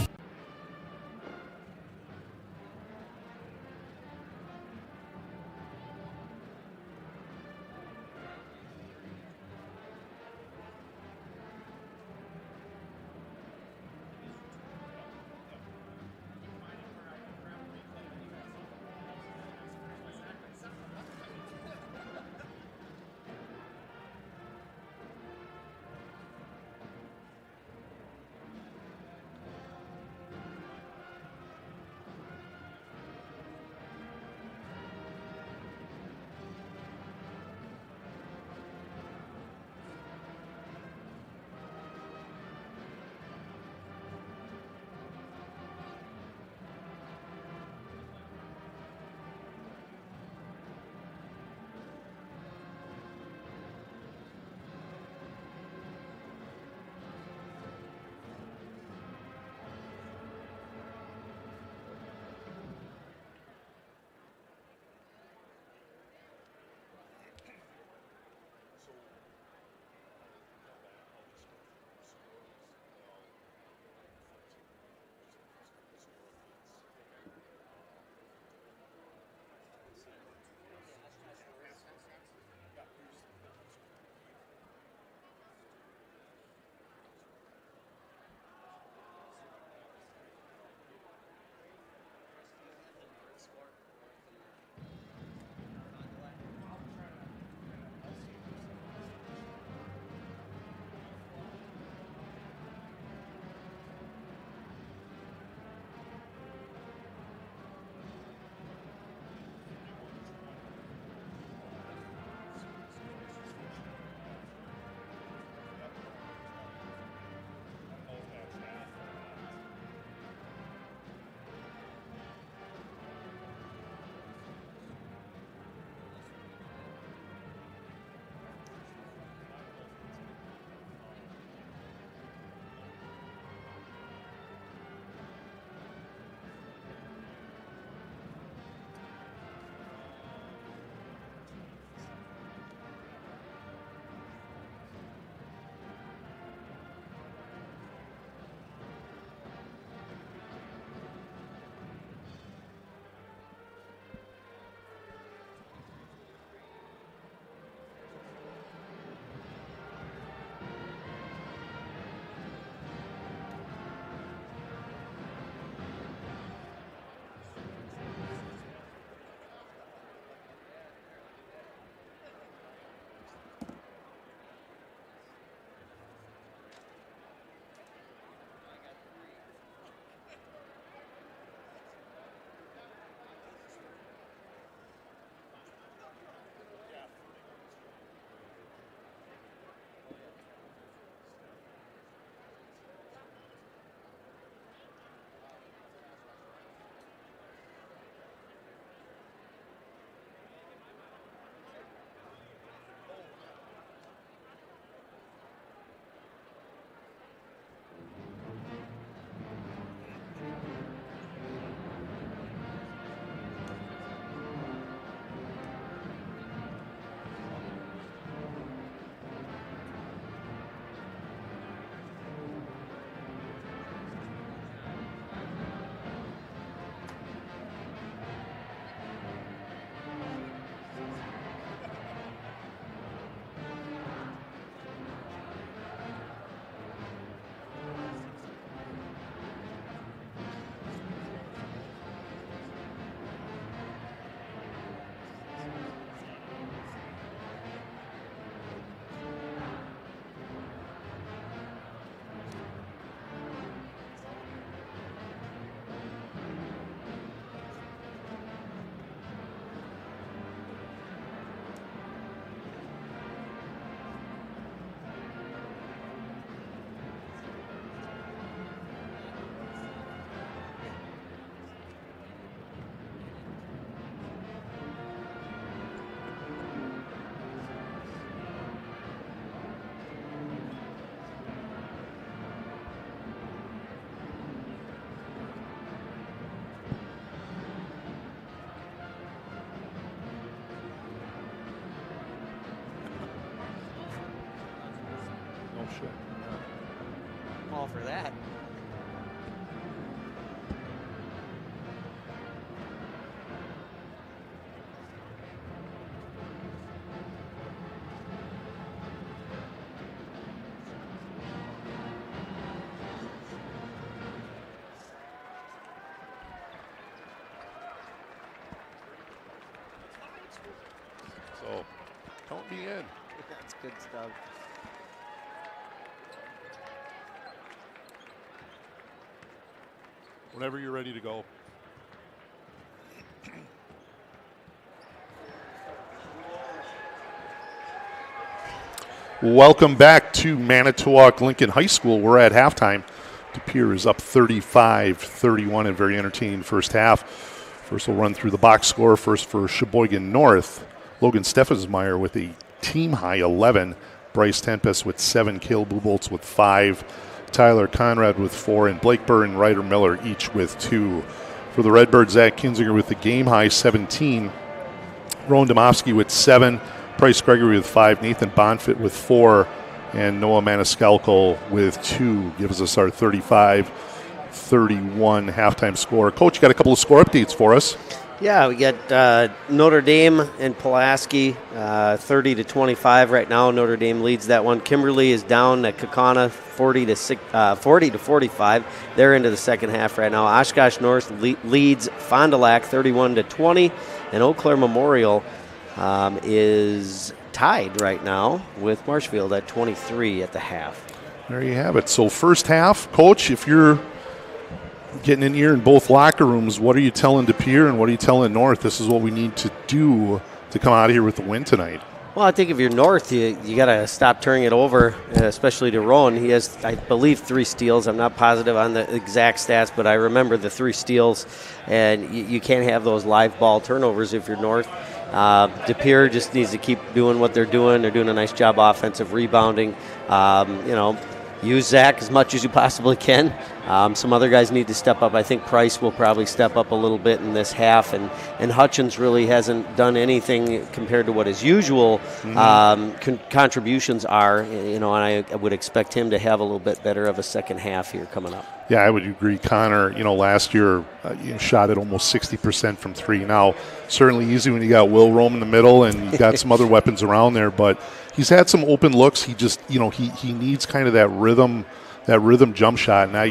foul for that. So, count me in. That's good stuff. Whenever you're ready to go. Welcome back to Manitowoc Lincoln High School. We're at halftime. De Pere is up 35-31 in a very entertaining first half. First, we'll run through the box score. First for Sheboygan North, Logan Steffensmeyer with a team-high 11. Bryce Tempest with 7. Caleb Buboltz with 5. Tyler Conrad with 4. And Blake Burr and Ryder Miller each with 2. For the Redbirds, Zach Kinzinger with the game-high 17. Rowan Domofsky with 7. Bryce Gregory with 5. Nathan Bonfit with 4. And Noah Maniscalco with 2 gives us our 35-31 halftime score. Coach, you got a couple of score updates for us. Yeah, we got Notre Dame and Pulaski, 30-25 right now. Notre Dame leads that one. Kimberly is down at Kaukauna, 40-45. They're into the second half right now. Oshkosh North leads Fond du Lac, 31-20, and Eau Claire Memorial is tied right now with Marshfield at 23 at the half. There you have it. So first half, Coach, if you're getting in here in both locker rooms, what are you telling De Pere and what are you telling North? This is what we need to do to come out of here with the win tonight. Well, I think if you're North, you got to stop turning it over, especially to Rowan. He has, I believe, 3 steals. I'm not positive on the exact stats, but I remember the 3 steals, and you can't have those live ball turnovers if you're North. De Pere just needs to keep doing what they're doing. They're doing a nice job offensive rebounding. Use Zach as much as you possibly can. Some other guys need to step up. I think Price will probably step up a little bit in this half, and Hutchins really hasn't done anything compared to what his usual contributions are. And I would expect him to have a little bit better of a second half here coming up. Yeah, I would agree. Connor, last year shot at almost 60% from 3. Now, certainly easy when you got Will Rome in the middle and you got some other weapons around there, but he's had some open looks. He just, he needs kind of that rhythm jump shot. And I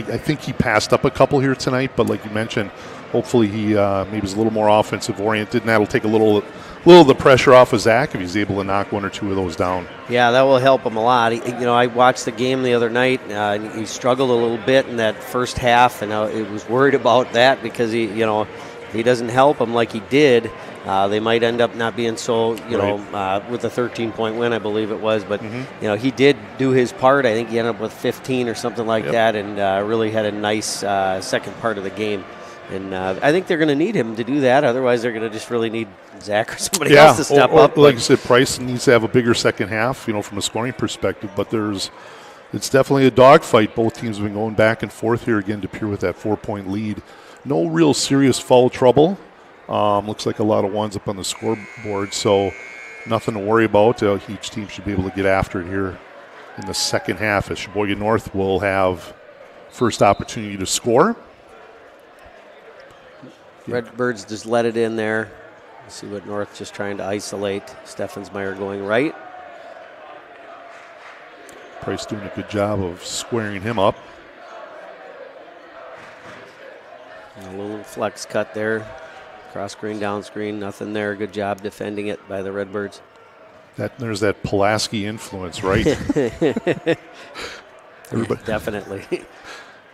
think he passed up a couple here tonight, but like you mentioned, hopefully he maybe is a little more offensive oriented, and that'll take a little of the pressure off of Zach if he's able to knock 1 or 2 of those down. Yeah, that will help him a lot. I watched the game the other night. He struggled a little bit in that first half, and I was worried about that because he doesn't help him like he did. They might end up not being so, with a 13-point win, I believe it was. But, he did do his part. I think he ended up with 15 or something like that, and really had a nice second part of the game. And I think they're going to need him to do that. Otherwise, they're going to just really need Zach or somebody else to step up. Like you said, Price needs to have a bigger second half, from a scoring perspective. But it's definitely a dogfight. Both teams have been going back and forth here again. De Pere with that 4-point lead. No real serious foul trouble. Looks like a lot of ones up on the scoreboard, so nothing to worry about. Each team should be able to get after it here in the second half, as Sheboygan North will have first opportunity to score. Redbirds just let it in there. See what North just trying to isolate. Steffensmeyer going right. Price doing a good job of squaring him up. A little flex cut there. Cross screen, down screen, nothing there. Good job defending it by the Redbirds. There's that Pulaski influence, right? Everybody. Definitely.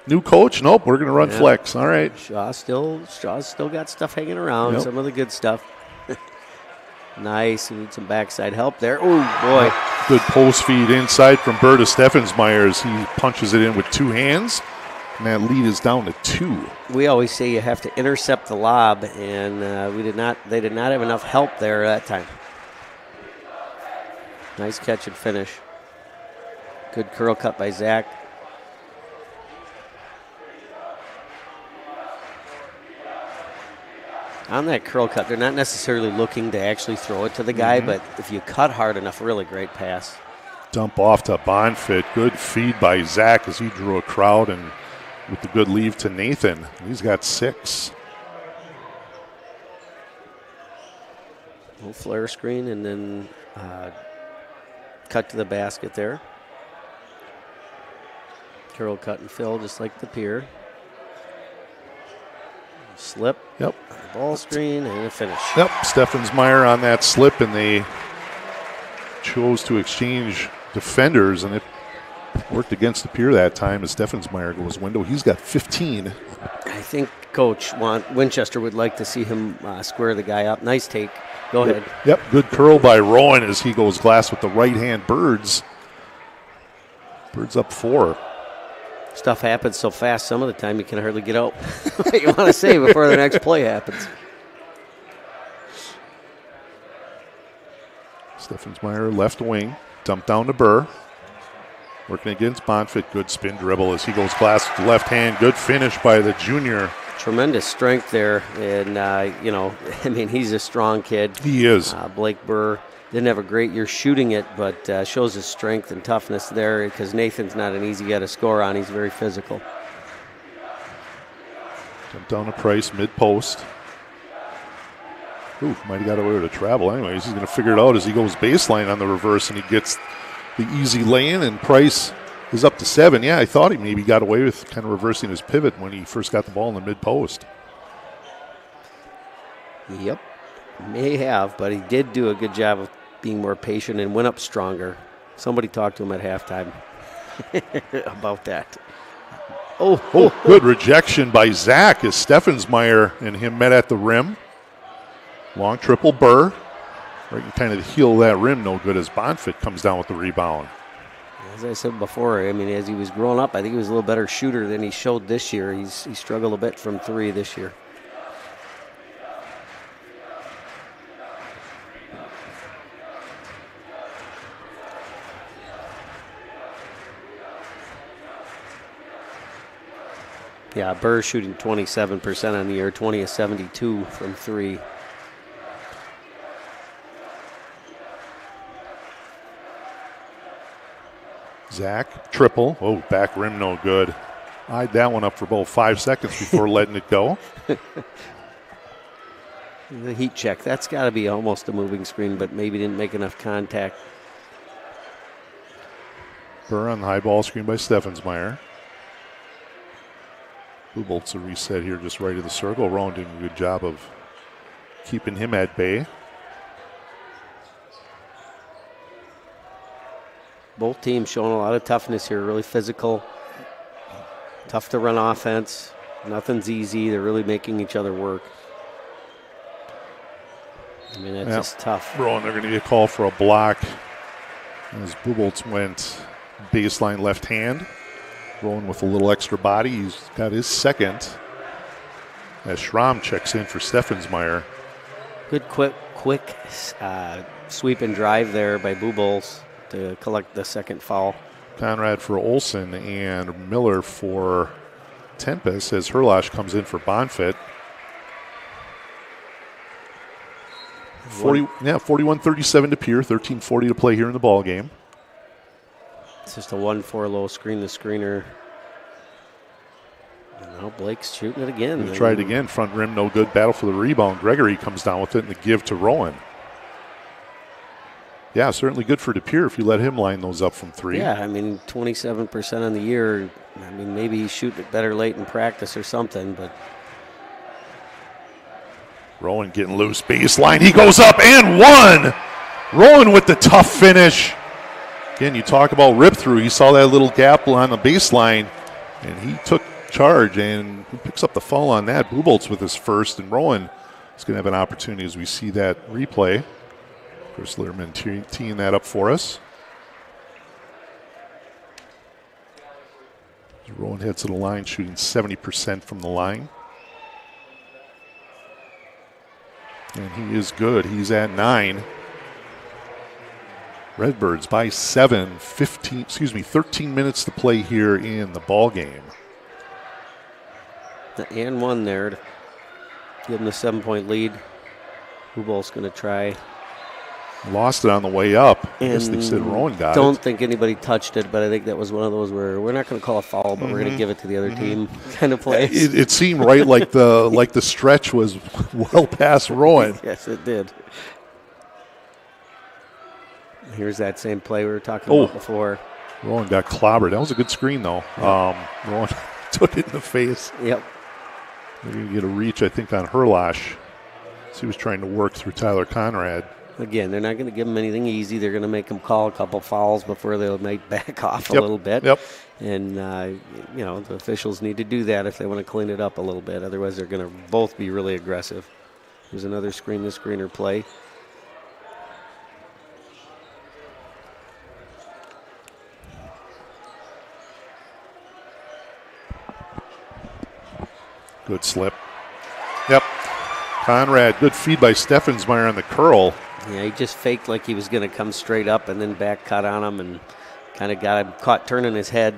New coach? Nope, we're going to run flex. All right. Shaw's still got stuff hanging around, some of the good stuff. Nice. We need some backside help there. Oh, boy. Good post feed inside from Burr to Steffensmeyer as he punches it in with 2 hands. And that lead is down to 2. We always say you have to intercept the lob, and they did not have enough help there that time. Nice catch and finish. Good curl cut by Zach. On that curl cut, they're not necessarily looking to actually throw it to the guy, but if you cut hard enough, really great pass. Dump off to Bonfit. Good feed by Zach as he drew a crowd, and with the good leave to Nathan. He's got 6. Little flare screen and then cut to the basket there. Carroll cut and fill just like the Pere. Slip. Yep. Ball screen and a finish. Yep. Steffensmeyer on that slip, and they chose to exchange defenders, and it worked against the Pere that time as Steffensmeyer goes window. He's got 15. I think Coach Winchester would like to see him square the guy up. Nice take. Go ahead. Yep, good curl by Rowan as he goes glass with the right hand. Birds up 4. Stuff happens so fast some of the time you can hardly get out what you want to say before the next play happens. Steffensmeyer left wing, dump down to Burr. Working against Bonfit, good spin dribble as he goes glass with the left hand. Good finish by the junior. Tremendous strength there, and he's a strong kid. He is. Blake Burr didn't have a great year shooting it, but shows his strength and toughness there because Nathan's not an easy guy to score on. He's very physical. Jump down to Price, mid-post. Ooh, might have got away with a travel. Anyways, he's going to figure it out as he goes baseline on the reverse, and he gets the easy lay-in, and Price is up to 7. Yeah, I thought he maybe got away with kind of reversing his pivot when he first got the ball in the mid-post. Yep, may have, but he did do a good job of being more patient and went up stronger. Somebody talked to him at halftime about that. Oh, good rejection by Zach as Steffensmeyer and him met at the rim. Long triple Burr. Right in kind of the heel of that rim, no good as Bonfit comes down with the rebound. As I said before, as he was growing up, I think he was a little better shooter than he showed this year. He struggled a bit from 3 this year. Yeah, Burr shooting 27% on the year, 20 of 72 from 3. Zach, triple. Oh, back rim, no good. Eyed that one up for about 5 seconds before letting it go. The heat check, that's got to be almost a moving screen, but maybe didn't make enough contact. Burr on the high ball screen by Steffensmeyer. Bubolt's a reset here just right of the circle. Rowan doing a good job of keeping him at bay. Both teams showing a lot of toughness here, really physical. Tough to run offense. Nothing's easy. They're really making each other work. That's just tough. Rowan, they're going to get a call for a block as Bubolt's went baseline left hand. Rowan with a little extra body. He's got his second as Schramm checks in for Steffensmeyer. Good quick sweep and drive there by Bubolts to collect the second foul. Conrad for Olsen and Miller for Tempest as Herlosh comes in for Bonfit. 41-37 to Pere, 13:40 to play here in the ball game. It's just a 1-4 low screen the screener. And now Blake's shooting it again. Try it again. Front rim, no good. Battle for the rebound. Gregory comes down with it and the give to Rowan. Yeah, certainly good for DePere if you let him line those up from 3. Yeah, 27% on the year. Maybe he's shooting it better late in practice or something, but. Rowan getting loose. Baseline. He goes up and one. Rowan with the tough finish. Again, you talk about rip through. He saw that little gap on the baseline, and he took charge, and he picks up the foul on that. Bubolt's with his first, and Rowan is going to have an opportunity as we see that replay. Chris Learman teeing that up for us. Rowan heads to the line, shooting 70% from the line. And he is good. He's at 9. Redbirds by 7, 13 minutes to play here in the ball game. The and 1 there to give them the 7-point lead. Bubolt's going to try Lost it on the way up. I guess they And said Rowan got don't it. think anybody touched it, but I think that was one of those where we're not going to call a foul, but we're going to give it to the other team kind of plays. It seemed right like the stretch was well past Rowan. Yes, it did. Here's that same play we were talking about before. Rowan got clobbered. That was a good screen, though. Rowan took it in the face. Yep. They're going to get a reach, I think, on Herlash. So he was trying to work through Tyler Conrad. Again, they're not going to give him anything easy. They're going to make him call a couple fouls before they might back off a little bit. Yep. And, the officials need to do that if they want to clean it up a little bit. Otherwise, they're going to both be really aggressive. Here's another screener play. Good slip. Yep. Conrad, good feed by Steffensmeyer on the curl. Yeah, he just faked like he was going to come straight up and then back cut on him and kind of got him caught turning his head.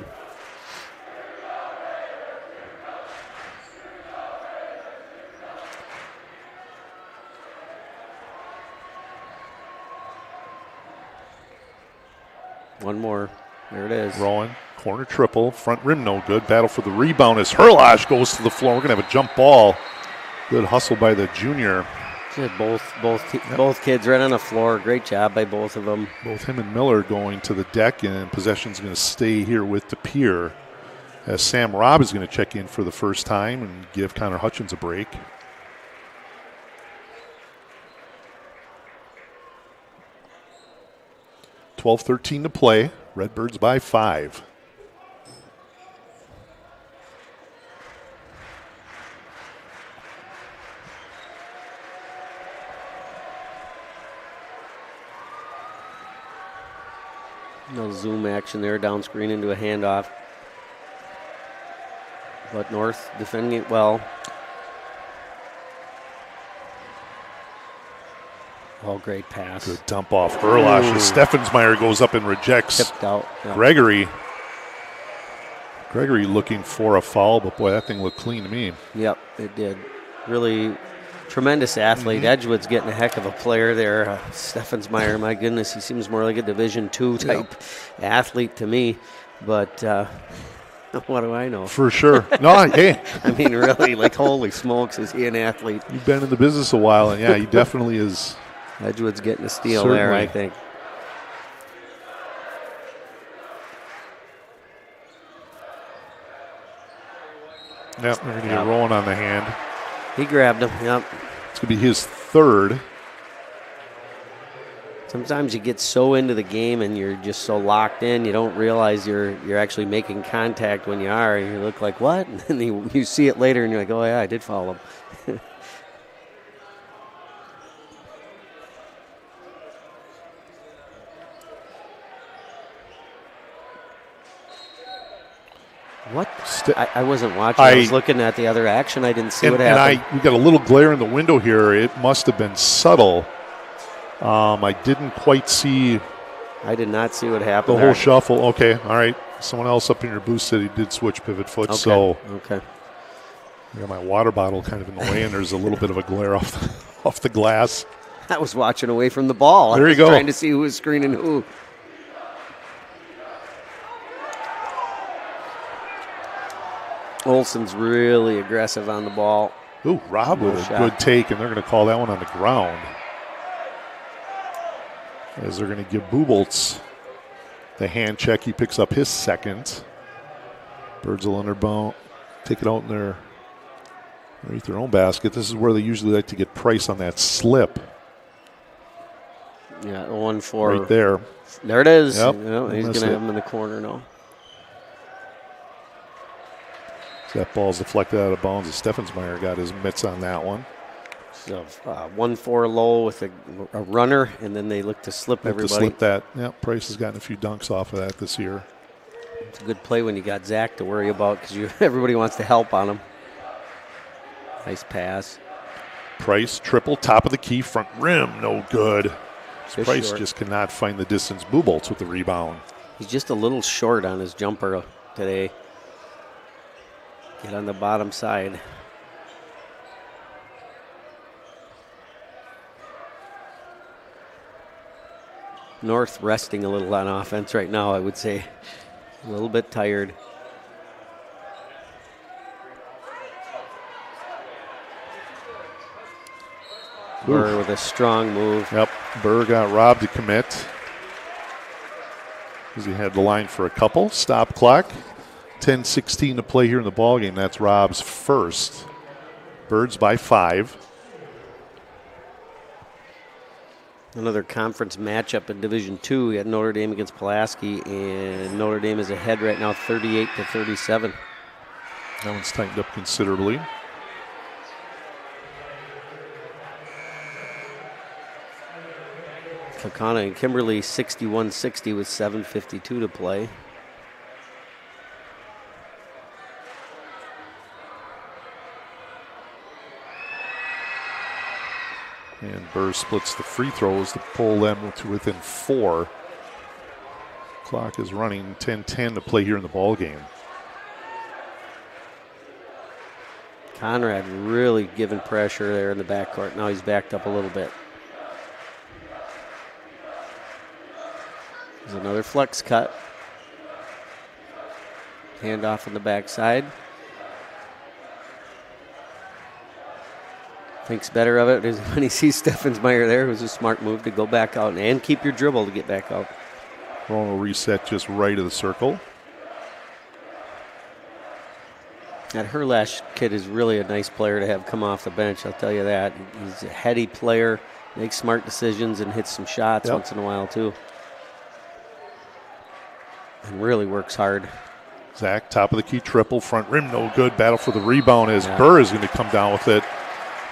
One more. There it is. Rowan, corner triple, front rim no good. Battle for the rebound as Herlash goes to the floor. We're going to have a jump ball. Good hustle by the junior. Both kids right on the floor. Great job by both of them. Both him and Miller going to the deck, and possession's going to stay here with DePere. As Sam Robb is going to check in for the first time and give Connor Hutchins a break. .12-13 to play. Redbirds by 5. No zoom action there, down screen into a handoff. But North defending it well. Oh, great pass. Good dump off Herlash. As Steffensmeyer goes up and rejects Tipped out. Yeah. Gregory. Gregory looking for a foul, but boy, that thing looked clean to me. Yep, it did. Really tremendous athlete. Edgewood's getting a heck of a player there. Steffensmeyer, my goodness, he seems more like a Division II type athlete to me. But what do I know? For sure. No, hey. I mean, really, like, holy smokes, is he an athlete? You've been in the business a while, and yeah, he definitely is. Edgewood's getting a steal Certainly. there, I think. Yep, we're going to get rolling on the hand. He grabbed him, yep. It's going to be his third. Sometimes you get so into the game and you're just so locked in, you don't realize you're actually making contact when you are. And you look like, what? And then you see it later and you're like, oh, yeah, I did foul him. What? I wasn't watching. I was looking at the other action. I didn't see what happened. We got a little glare in the window here. It must have been subtle. I didn't quite see. I did not see what happened. The whole shuffle. Okay, all right. Someone else up in your booth said he did switch pivot foot. Okay. So okay. I got my water bottle kind of in the way, and there's a little bit of a glare off the glass. I was watching away from the ball. There you go. Trying to see who was screening who. Olson's really aggressive on the ball. Ooh, Rob with a good take, and they're going to call that one on the ground. As they're going to give Buboltz the hand check. He picks up his second. Birds will underbound, take it out in underneath their own basket. This is where they usually like to get Price on that slip. Yeah, 1-4. Right there. There it is. Yep. He's going to have him in the corner now. That ball's deflected out of bounds. Steffensmeyer got his mitts on that one. So 1-4 low with a runner, and then they look to slip everybody. To slip that. Yep, Price has gotten a few dunks off of that this year. It's a good play when you got Zach to worry about because everybody wants to help on him. Nice pass. Price, triple, top of the key, front rim, no good. Price short. just cannot find the distance. Buboltz with the rebound. He's just a little short on his jumper today. Get on the bottom side. North resting a little on offense right now, I would say. A little bit tired. Burr with a strong move. Yep, Burr got robbed to commit. Because he had the line for a couple. Stop clock. 10:16 to play here in the ballgame. That's Rob's first. Birds by 5. Another conference matchup in Division II. We had Notre Dame against Pulaski, and Notre Dame is ahead right now 38-37. That one's tightened up considerably. Kaukauna and Kimberly 61-60 with 7:52 to play. And Burr splits the free throws to pull them to within 4. Clock is running. 10:10 to play here in the ball game. Conrad really giving pressure there in the backcourt. Now he's backed up a little bit. There's another flex cut. Handoff on the backside. Thinks better of it when he sees Steffensmeyer there. It was a smart move to go back out and keep your dribble to get back out. Roll reset just right of the circle. That Herlash kid is really a nice player to have come off the bench, I'll tell you that. He's a heady player, makes smart decisions, and hits some shots once in a while, too. And really works hard. Zach, top of the key triple, front rim, no good. Battle for the rebound as Burr is going to come down with it.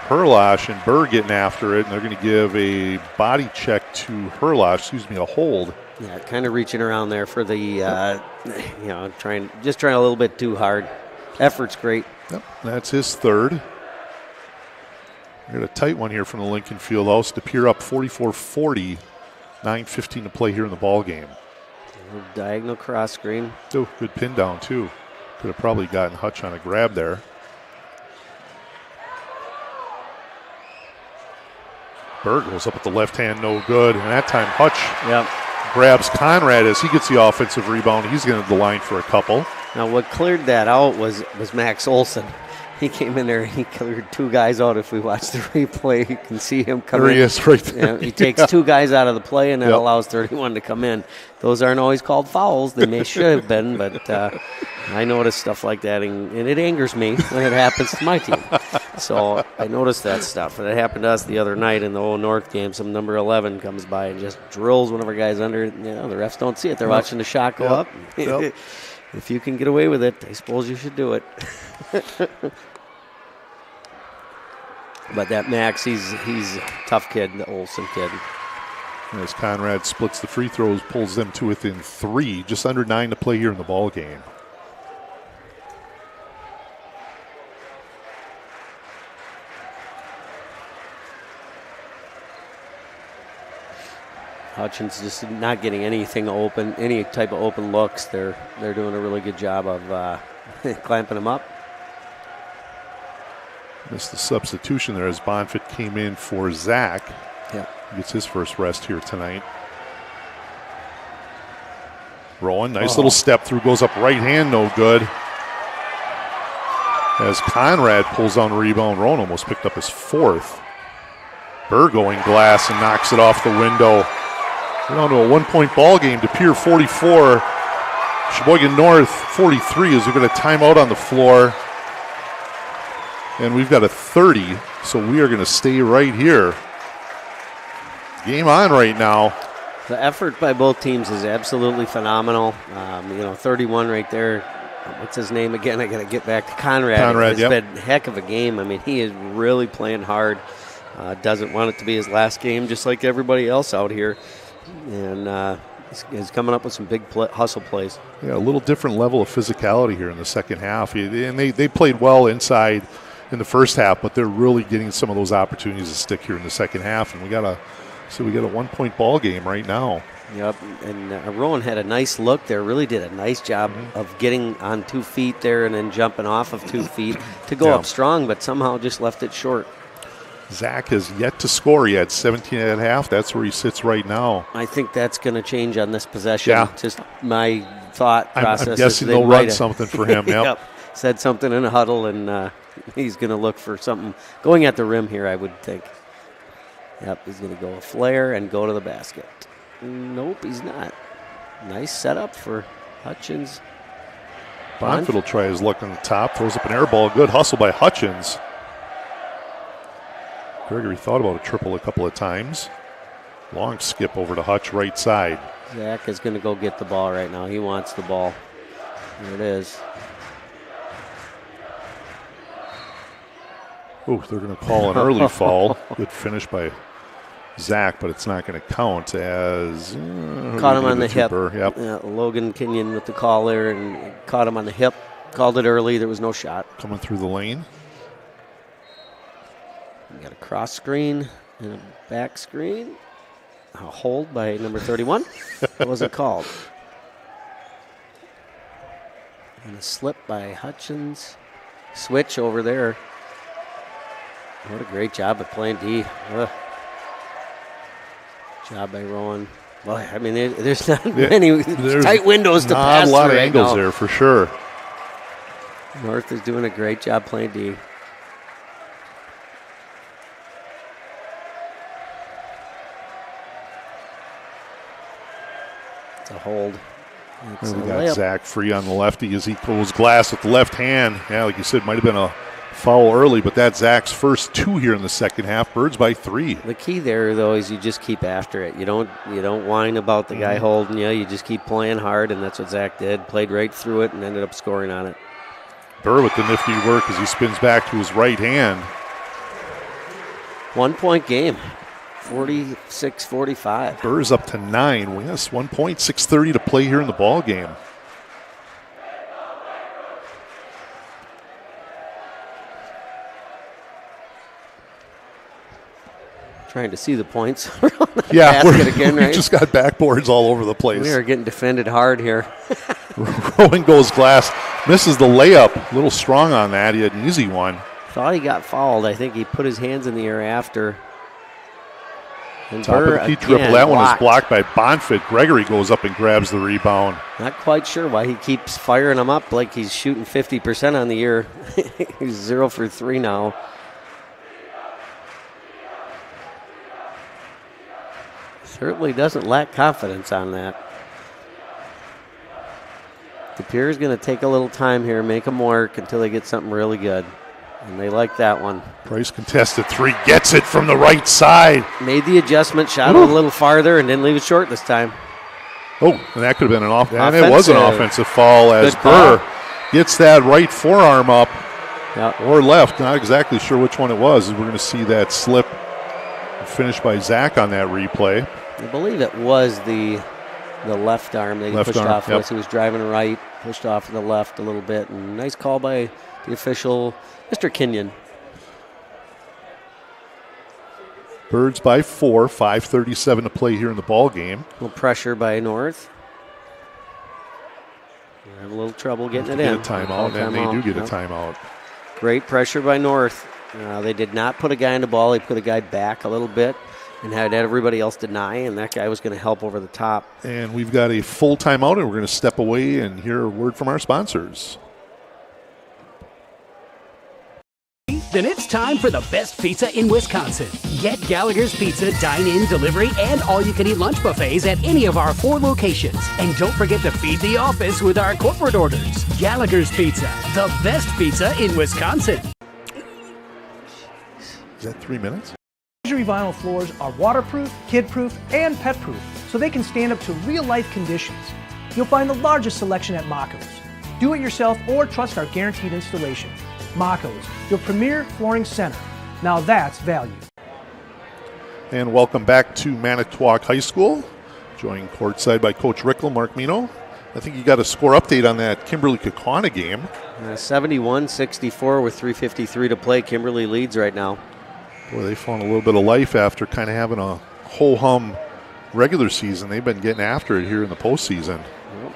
Herlash and Burr getting after it, and they're going to give a body check to Herlash, a hold. Yeah, kind of reaching around there for the, trying a little bit too hard. Effort's great. Yep, that's his third. We got a tight one here from the Lincoln Fieldhouse. DePere up 44-40, 9:15 to play here in the ball game. Diagonal cross screen. Oh, good pin down too. Could have probably gotten Hutch on a grab there. Burr goes up with the left hand, no good. And that time Hutch grabs Conrad as he gets the offensive rebound. He's going to the line for a couple. Now what cleared that out was Max Olson. He came in there and he cleared 2 guys out. If we watch the replay, you can see him come in. There he is right there. He takes 2 guys out of the play and that allows 31 to come in. Those aren't always called fouls. They should have been, but I notice stuff like that, and it angers me when it happens to my team. So I noticed that stuff. And it happened to us the other night in the Old North game. Some number 11 comes by and just drills one of our guys under. The refs don't see it. They're watching the shot go up. If you can get away with it, I suppose you should do it. But that Max, he's a tough kid, the Olsen kid. As Conrad splits the free throws, pulls them to within 3, just under 9 to play here in the ball game. Hutchins just not getting anything open, any type of open looks. They're doing a really good job of clamping him up. Missed the substitution there as Bonfit came in for Zach. Yeah. Gets his first rest here tonight. Rowan, nice little step through, goes up right hand, no good. As Conrad pulls on the rebound, Rowan almost picked up his 4th. Burr going glass and knocks it off the window. We're on to a 1-point ball game. DePere 44, Sheboygan North 43 as we've got a timeout on the floor. And we've got a 30, so we are going to stay right here. Game on right now. The effort by both teams is absolutely phenomenal. 31 right there. What's his name again? I got to get back to Conrad. It's been a heck of a game. I mean, he is really playing hard. Doesn't want it to be his last game, just like everybody else out here. And he's coming up with some big hustle plays. Yeah, a little different level of physicality here in the second half. And they played well inside in the first half, but they're really getting some of those opportunities to stick here in the second half. And we got a 1-point ball game right now. Yep, and Rowan had a nice look there, really did a nice job of getting on 2 feet there and then jumping off of 2 feet to go up strong, but somehow just left it short. Zach has yet to score. He had 17 at half. That's where he sits right now. I think that's going to change on this possession. Yeah. Just my thought process. I'm guessing is they'll run something for him. Yep. Said something in a huddle, and he's going to look for something going at the rim here, I would think. Yep, he's going to go a flare and go to the basket. Nope, he's not. Nice setup for Hutchins. Bonfit will try his luck on the top. Throws up an air ball. Good hustle by Hutchins. Gregory thought about a triple a couple of times. Long skip over to Hutch, right side. Zach is going to go get the ball right now. He wants the ball. There it is. Oh, they're going to call an early foul. Good finish by Zach, but it's not going to count as... caught him on the hip. Yep. Yeah, Logan Kenyon with the call there and caught him on the hip. Called it early. There was no shot. Coming through the lane. We got a cross screen and a back screen. A hold by number 31. That wasn't called. And a slip by Hutchins. Switch over there. What a great job of playing D. Job by Rowan. Well, I mean, there's not many tight windows to pass through. Not a lot of right angles now. there for sure. North is doing a great job playing D. It's a hold. It's And a we got layup. Zach free on the lefty as he goes glass with the left hand. Yeah, like you said, might have been a foul early, but that's Zach's first two here in the second half. Birds by 3. The key there, though, is you just keep after it. You don't whine about the guy holding you. You just keep playing hard, and that's what Zach did. Played right through it and ended up scoring on it. Burr with the nifty work as he spins back to his right hand. 1 point game, 46-45. Burr's up to 9. Yes, 1 point, 6:30 to play here in the ball game. Trying to see the points around the Yeah, basket again, we right? just got backboards all over the place. We are getting defended hard here. Rowan goes glass, misses the layup. A little strong on that. He had an easy one. Thought he got fouled. I think he put his hands in the air after. And Top Burr of the key again triple. That one was blocked. blocked by Bonfit. Gregory goes up and grabs the rebound. Not quite sure why he keeps firing him up like he's shooting 50% on the year. He's 0 for 3 now. Certainly doesn't lack confidence on that. Pere's going to take a little time here, make them work until they get something really good. And they like that one. Price contested 3, gets it from the right side. Made the adjustment, shot it a little farther, and didn't leave it short this time. Oh, and that could have been an and it was an offensive foul as Good call. Burr gets that right forearm up Yep. or left. Not exactly sure which one it was. We're going to see that slip finished by Zach on that replay. I believe it was the left arm that he Left pushed arm, off yep. with. He was driving right, pushed off to the left a little bit. And nice call by the official, Mr. Kenyon. Birds by 4, 5:37 to play here in the ball game. A little pressure by North. They have a little trouble getting it Get in. a timeout, and they do get a timeout. Great pressure by North. They did not put a guy in the ball. They put a guy back a little bit and had everybody else deny, and that guy was going to help over the top. And we've got a full timeout, and we're going to step away and hear a word from our sponsors. Then it's time for the best pizza in Wisconsin. Get Gallagher's Pizza dine-in, delivery, and all-you-can-eat lunch buffets at any of our 4 locations. And don't forget to feed the office with our corporate orders. Gallagher's Pizza, the best pizza in Wisconsin. Is that 3 minutes? Luxury vinyl floors are waterproof, kid-proof, and pet-proof, so they can stand up to real-life conditions. You'll find the largest selection at Mako's. Do it yourself or trust our guaranteed installation. Mako's, your premier flooring center. Now that's value. And welcome back to Manitowoc High School. Joined courtside by Coach Rickle, Mark Mino. I think you got a score update on that Kimberly-Kaukauna game. 71-64 with 3:53 to play. Kimberly leads right now. Boy, they found a little bit of life after kind of having a ho-hum regular season. They've been getting after it here in the postseason. Yep.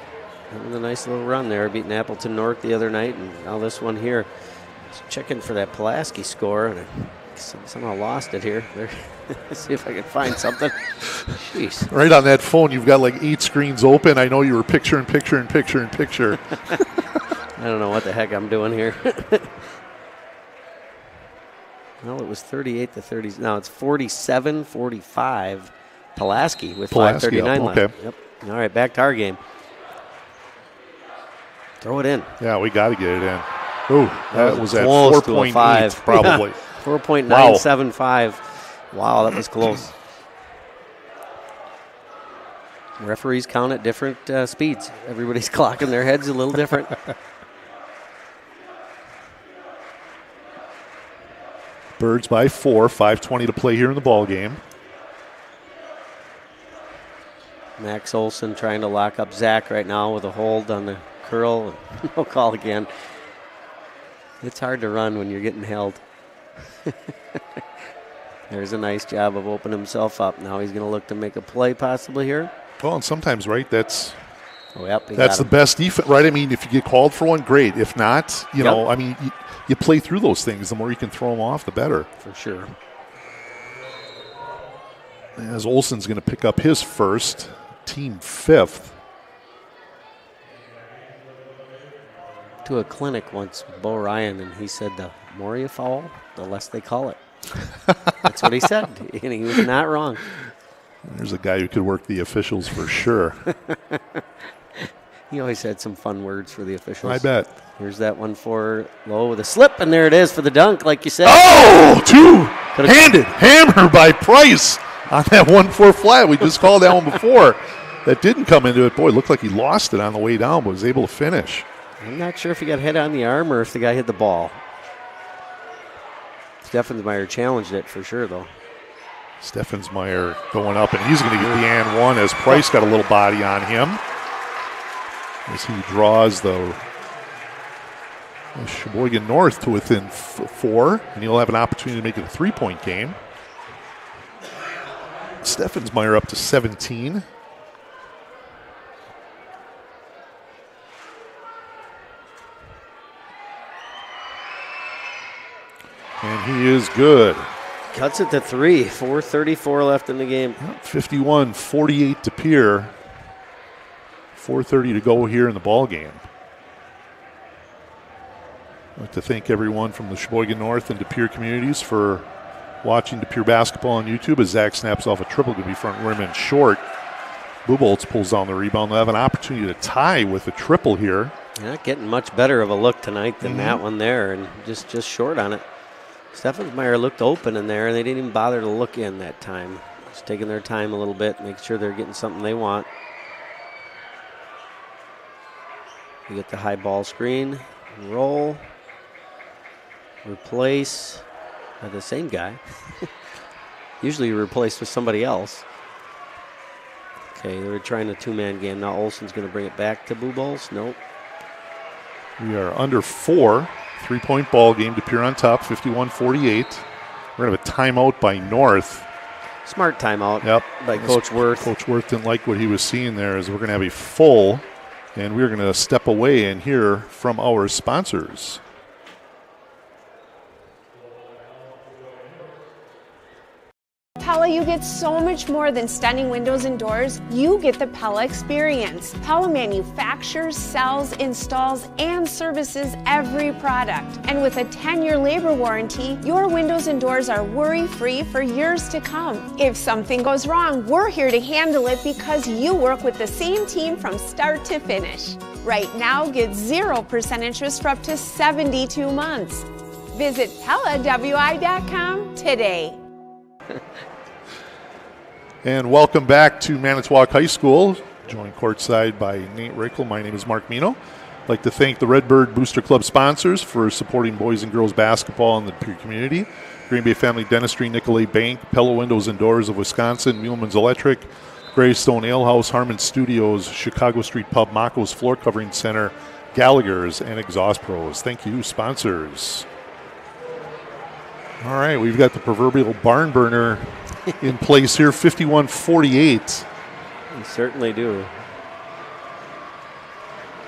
Having a nice little run there, beating Appleton North the other night, and now this one here. Just checking for that Pulaski score, and I somehow lost it here. Let's see if I can find something. Jeez. Right on that phone, you've got like 8 screens open. I know you were picture. I don't know what the heck I'm doing here. Well, it was 38 to 30. Now it's 47-45. Pulaski with 5:39 left. Okay. Yep. All right, back to our game. Throw it in. Yeah, we got to get it in. Oh, that was at close to a 4.8 5. probably. Yeah, 4.975. Wow, that was close. Referees count at different speeds. Everybody's clocking their heads a little different. Birds by 4, 5:20 to play here in the ball game. Max Olson trying to lock up Zach right now with a hold on the curl. No call again. It's hard to run when you're getting held. There's a nice job of opening himself up. Now he's going to look to make a play possibly here. Well, and sometimes, right, that's the best defense, right? I mean, if you get called for one, great. If not, you know, I mean, you play through those things. The more you can throw them off, the better. For sure. As Olson's going to pick up his first, team 5th. To a clinic once with Bo Ryan, and he said the more you foul, the less they call it. That's what he said, and he was not wrong. There's a guy who could work the officials for sure. He always had some fun words for the officials. I bet. Here's that one for Lowe with a slip, and there it is for the dunk, like you said. Oh, two-handed hammer by Price on that 1-4 flat. We just called that one before. That didn't come into it. Boy, it looked like he lost it on the way down, but was able to finish. I'm not sure if he got hit on the arm or if the guy hit the ball. Steffensmeyer challenged it for sure, though. Steffensmeyer going up, and he's going to get the and one as Price got a little body on him. As he draws the Sheboygan North to within 4, and he'll have an opportunity to make it a 3-point game. Steffensmeyer up to 17. And he is good. Cuts it to 3. 4:34 left in the game. 51-48 to Pere. 4:30 to go here in the ball game. I'd like to thank everyone from the Sheboygan North and De Pere communities for watching De Pere basketball on YouTube as Zach snaps off a triple to be front rim and short. Buboltz pulls down the rebound. They'll have an opportunity to tie with a triple here. Not getting much better of a look tonight than that one there, and just short on it. Steffensmeyer looked open in there, and they didn't even bother to look in that time. Just taking their time a little bit, make sure they're getting something they want. We get the high ball screen, roll, replace by the same guy. Usually you replace with somebody else. Okay, they're trying a 2-man game. Now Olson's going to bring it back to Buboltz. Nope. We are under 4. 3-point ball game. De Pere on top, 51-48. We're going to have a timeout by North. Smart timeout by Coach Worth. Coach Worth didn't like what he was seeing there, as we're going to have a full, and we're going to step away and hear from our sponsors. Pella, you get so much more than stunning windows and doors. You get the Pella experience. Pella manufactures, sells, installs, and services every product. And with a 10-year labor warranty, your windows and doors are worry-free for years to come. If something goes wrong, we're here to handle it because you work with the same team from start to finish. Right now, get 0% interest for up to 72 months. Visit PellaWI.com today. And welcome back to Manitowoc High School. Joined courtside by Nate Rickle. My name is Mark Mino. I'd like to thank the Redbird Booster Club sponsors for supporting boys and girls basketball in the Pere community. Green Bay Family Dentistry, Nicolay Bank, Pella Windows and Doors of Wisconsin, Muleman's Electric, Greystone Ale House, Harmon Studios, Chicago Street Pub, Mako's Floor Covering Center, Gallagher's, and Exhaust Pros. Thank you, sponsors. All right, we've got the proverbial barn burner in place here, 51-48. We certainly do.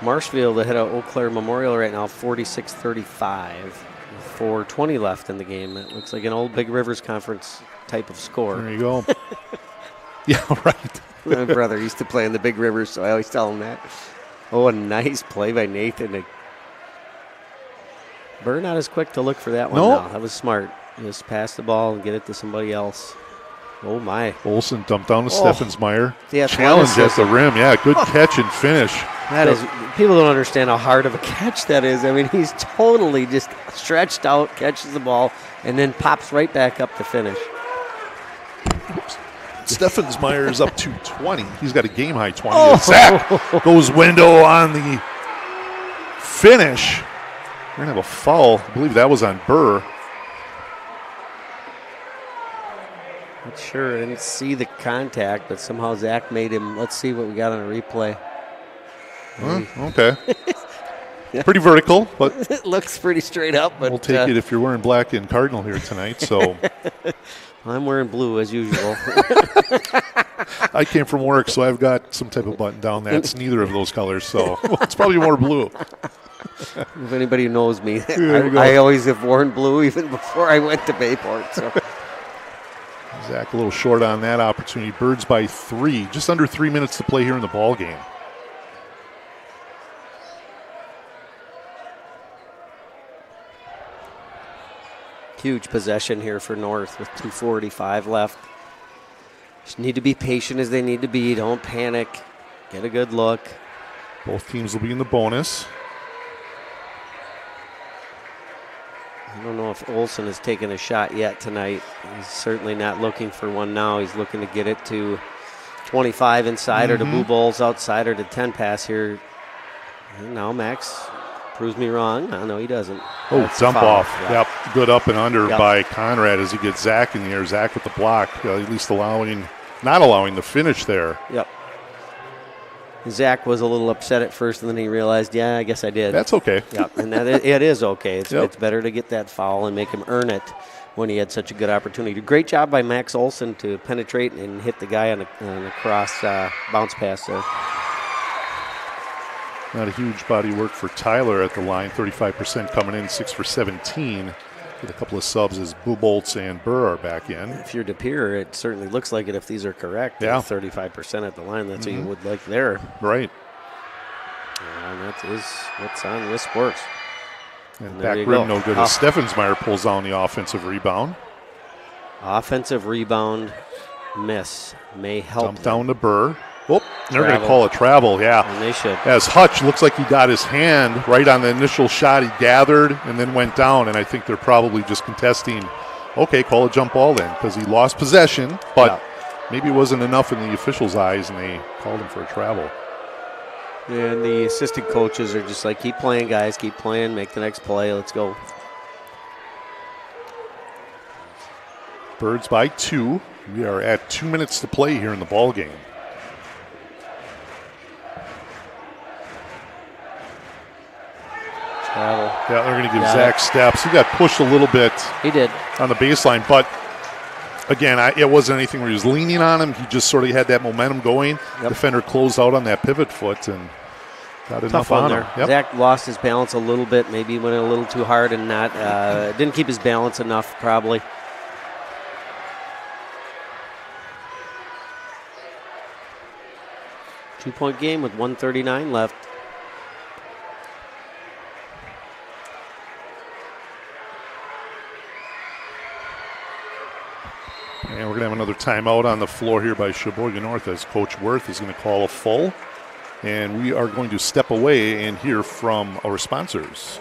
Marshfield ahead of Eau Claire Memorial right now, 46-35. 4:20 left in the game. It looks like an old Big Rivers Conference type of score. There you go. Yeah, right. My brother used to play in the Big Rivers, so I always tell him that. Oh, a nice play by Nathan. Burr not as quick to look for that one. Nope. Now. That was smart. Just pass the ball and get it to somebody else. Oh, my. Olsen dumped down to Steffensmeyer. Yeah, challenge at the rim. Yeah, good catch and finish. That is, people don't understand how hard of a catch that is. I mean, he's totally just stretched out, catches the ball, and then pops right back up to finish. Steffensmeyer is up to 20. He's got a game-high 20. And Zach goes window on the finish. We're going to have a foul. I believe that was on Burr. Not sure. I didn't see the contact, but somehow Zach made him. Let's see what we got on a replay. Okay. Pretty vertical, but it looks pretty straight up. But we'll take it if you're wearing black and cardinal here tonight. So I'm wearing blue as usual. I came from work, so I've got some type of button down that's neither of those colors. So it's probably more blue. If anybody knows me, I always have worn blue even before I went to Bayport. So. Zach a little short on that opportunity. Birds by 3. Just under 3 minutes to play here in the ball game. Huge possession here for North with 2:45 left. Just need to be patient as they need to be. Don't panic. Get a good look. Both teams will be in the bonus. I don't know if Olsen has taken a shot yet tonight. He's certainly not looking for one now. He's looking to get it to 25 inside or to blue balls outside or to 10 pass here. And now Max proves me wrong. No, he doesn't. Oh, That's dump off. Yeah. Yep, good up and under by Conrad as he gets Zach in the air. Zach with the block, at least not allowing the finish there. Yep. Zach was a little upset at first, and then he realized, yeah, I guess I did. That's okay. Yep, and it is okay. It's better to get that foul and make him earn it when he had such a good opportunity. Great job by Max Olsen to penetrate and hit the guy on a cross bounce pass there. Not a huge body work for Tyler at the line. 35% coming in, 6 for 17. With a couple of subs as Buboltz and Burr are back in. If you're De Pere, it certainly looks like it if these are correct. Yeah. 35% at the line, that's what you would like there. Right. And that is what's on with sports. And back rim no good as Steffensmeyer pulls down the offensive rebound. Offensive rebound miss may help. Dump down to Burr. Oh, they're going to call a travel, yeah. And they should. As Hutch looks like he got his hand right on the initial shot. He gathered and then went down, and I think they're probably just contesting, okay, call a jump ball then, because he lost possession, but maybe it wasn't enough in the officials' eyes, and they called him for a travel. And the assistant coaches are just like, keep playing, guys, keep playing, make the next play, let's go. Birds by 2. We are at 2 minutes to play here in the ball game. Travel. Yeah, they're going to give Zach steps. He got pushed a little bit. He did. On the baseline, but again, it wasn't anything where he was leaning on him. He just sort of had that momentum going. Defender closed out on that pivot foot and got enough on him. Yep. Zach lost his balance a little bit. Maybe went a little too hard and didn't keep his balance enough probably. Two-point game with 1:39 left. And we're going to have another timeout on the floor here by Sheboygan North as Coach Worth is going to call a full. And we are going to step away and hear from our sponsors.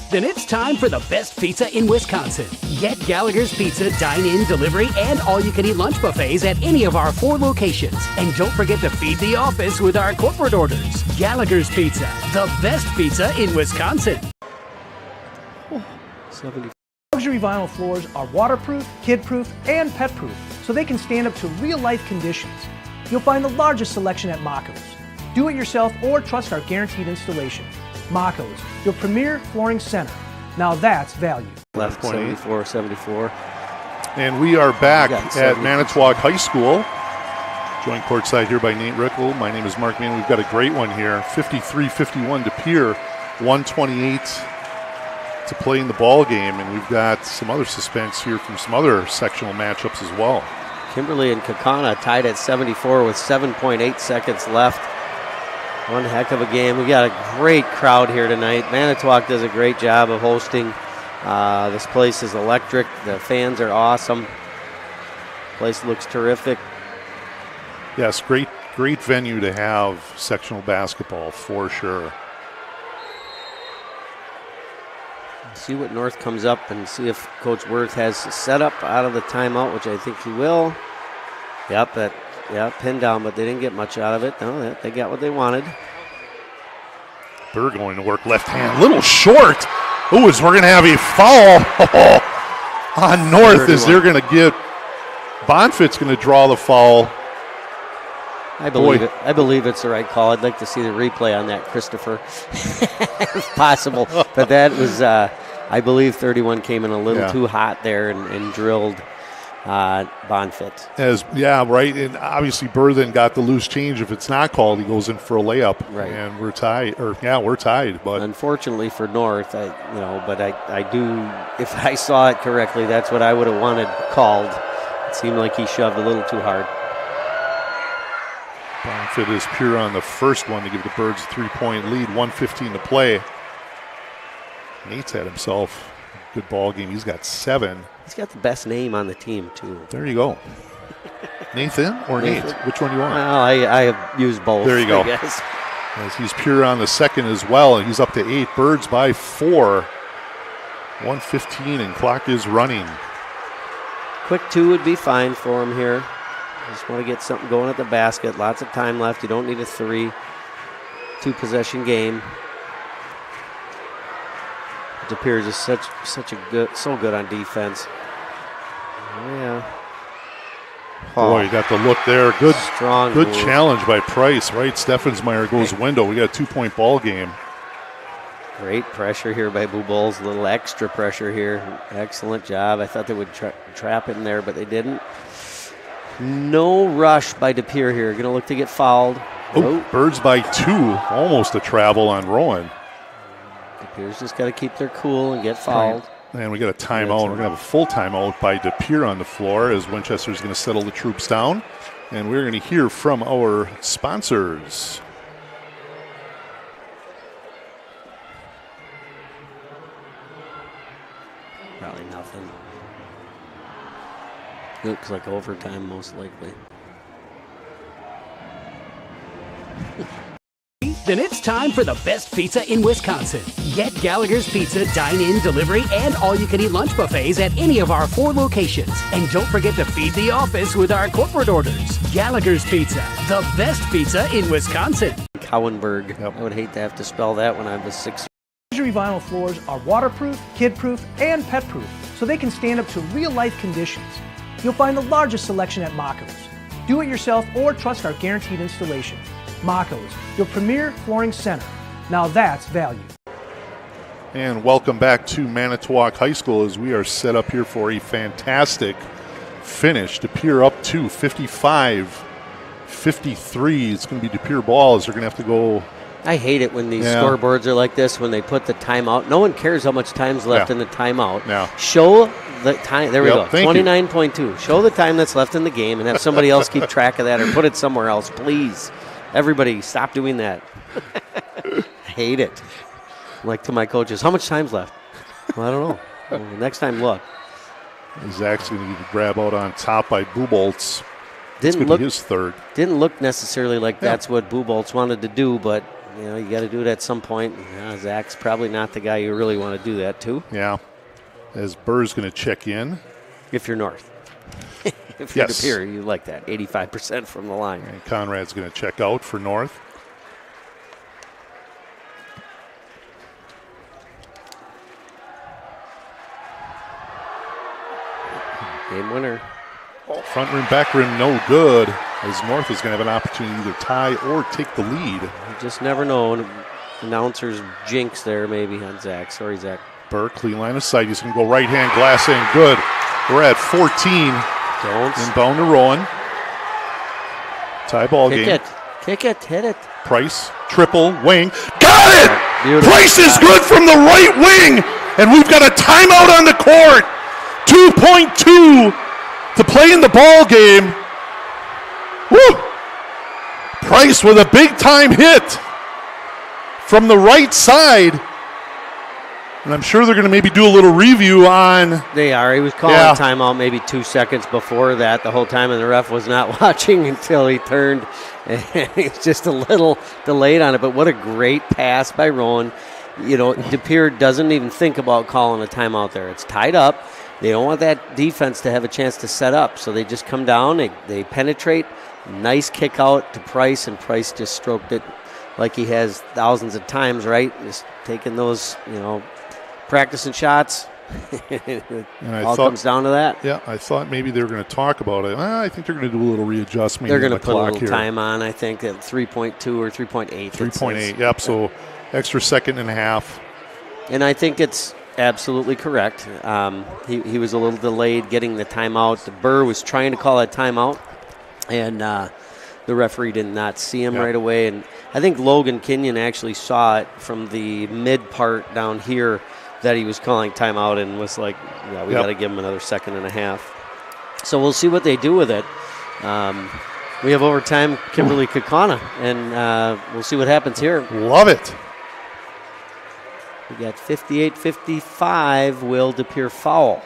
Then it's time for the best pizza in Wisconsin. Get Gallagher's Pizza dine-in, delivery, and all-you-can-eat lunch buffets at any of our 4 locations. And don't forget to feed the office with our corporate orders. Gallagher's Pizza, the best pizza in Wisconsin. 70. Luxury vinyl floors are waterproof, kid-proof, and pet-proof, so they can stand up to real-life conditions. You'll find the largest selection at Mako's. Do it yourself or trust our guaranteed installation. Mako's, your premier flooring center. Now that's value. Left 74-74. And we are back at Manitowoc High School. Joined courtside here by Nate Rickle. My name is Mark Mann. We've got a great one here. 53-51 De Pere 1:28 to play in the ball game, and we've got some other suspense here from some other sectional matchups as well. Kimberly and Kakana tied at 74 with 7.8 seconds left. One heck of a game. We got a great crowd here tonight. Manitowoc does a great job of hosting. This place is electric. The fans are awesome. Place looks terrific. Yes, great venue to have sectional basketball for sure. See what North comes up and see if Coach Worth has set up out of the timeout, which I think he will. Yep, pinned down, but they didn't get much out of it. No, they got what they wanted. Pere going to work left hand, little short. Ooh, we're going to have a foul on North 31. As they're going to get, Bonfit's going to draw the foul. I believe it's the right call. I'd like to see the replay on that, Christopher, if possible. But that was, I believe 31 came in a little too hot there and drilled Bonfit. Right. And obviously Pere then got the loose change. If it's not called, he goes in for a layup. Right. And we're tied. We're tied. But unfortunately for North, I do, if I saw it correctly, that's what I would have wanted called. It seemed like he shoved a little too hard. Bonfit is Pere on the first one to give the Birds a 3-point lead, 1:15 to play. Nate's had himself a good ball game. He's got 7. He's got the best name on the team, too. There you go. Nathan or Nate? Which one do you want? Well, I have used both. There you go. I guess. As he's Pere on the second as well, and he's up to 8. Birds by 4. 1:15 and clock is running. Quick 2 would be fine for him here. Just want to get something going at the basket. Lots of time left. You don't need a 2-possession game. Pere is just so good on defense. Yeah. Boy, you got the look there. Good, strong, good challenge by Price. Right, Steffensmeyer goes window. We got a 2-point ball game. Great pressure here by Boo Bulls. A little extra pressure here. Excellent job. I thought they would trap it in there, but they didn't. No rush by Pere here. Going to look to get fouled. Birds by 2. Almost a travel on Rowan. Pere's just got to keep their cool and get fouled. And we got a timeout. We're going to have a full timeout by Pere on the floor as Winchester's going to settle the troops down. And we're going to hear from our sponsors. Probably nothing. Looks like overtime, most likely. Then it's time for the best pizza in Wisconsin. Get Gallagher's Pizza dine-in, delivery, and all-you-can-eat lunch buffets at any of our 4 locations. And don't forget to feed the office with our corporate orders. Gallagher's Pizza, the best pizza in Wisconsin. Cowenberg. Yep. I would hate to have to spell that when I was 6. Luxury vinyl floors are waterproof, kid-proof, and pet-proof, so they can stand up to real-life conditions. You'll find the largest selection at Mako's. Do it yourself or trust our guaranteed installation. Mako's, your premier flooring center. Now that's value. And welcome back to Manitowoc High School as we are set up here for a fantastic finish. Pere up to 55-53. It's going to be Pere ball as they're going to have to go. I hate it when these scoreboards are like this, when they put the timeout. No one cares how much time's left in the timeout. Show the time. There we go. 29.2. Show the time that's left in the game and have somebody else keep track of that or put it somewhere else, please. Everybody, stop doing that. I hate it. Like to my coaches, how much time's left? Well, I don't know. Well, next time, look. Zach's going to grab out on top by Buboltz. Didn't look his third. Didn't look necessarily like that's what Buboltz wanted to do, but you got to do it at some point. Zach's probably not the guy you really want to do that to. Yeah. As Burr's going to check in. If you're North. If you're Pere, you like that. 85% from the line. And Conrad's going to check out for North. Game winner. Front rim, back rim, no good. As North is going to have an opportunity to either tie or take the lead. You just never know. Announcers jinx there maybe on Zach. Sorry, Zach. Burr, clean line of sight. He's going to go right hand, glass in, good. We're at 14. Inbound to Rowan. Tie ball game. Kick it, hit it. Price, triple, wing. Got it! Beautiful. Price is good from the right wing, and we've got a timeout on the court. 2.2 to play in the ball game. Woo! Price with a big-time hit from the right side. And I'm sure they're going to maybe do a little review on. They are. He was calling a timeout maybe 2 seconds before that the whole time, and the ref was not watching until he turned. And he was just a little delayed on it. But what a great pass by Rowan. You know, DePere doesn't even think about calling a timeout there. It's tied up. They don't want that defense to have a chance to set up. So they just come down. They penetrate. Nice kick out to Price, and Price just stroked it like he has thousands of times, right? Just taking those, practicing shots. It all comes down to that. Yeah, I thought maybe they were going to talk about it. I think they're going to do a little readjustment. They're going to put a little time on, I think, at 3.2 or 3.8. 3.8, yep, so extra second and a half. And I think it's absolutely correct. He was a little delayed getting the timeout. Burr was trying to call that timeout, and the referee did not see him right away. And I think Logan Kenyon actually saw it from the mid part down here that he was calling timeout and was like, we got to give him another second and a half. So we'll see what they do with it. We have overtime Kimberly Kaukauna, and we'll see what happens here. Love it. We got 58-55, Will DePere foul.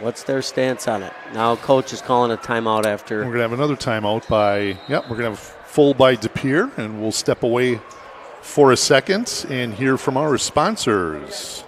What's their stance on it? Now coach is calling a timeout after. We're going to have another timeout by, we're going to have full by DePere, and we'll step away for a second and hear from our sponsors.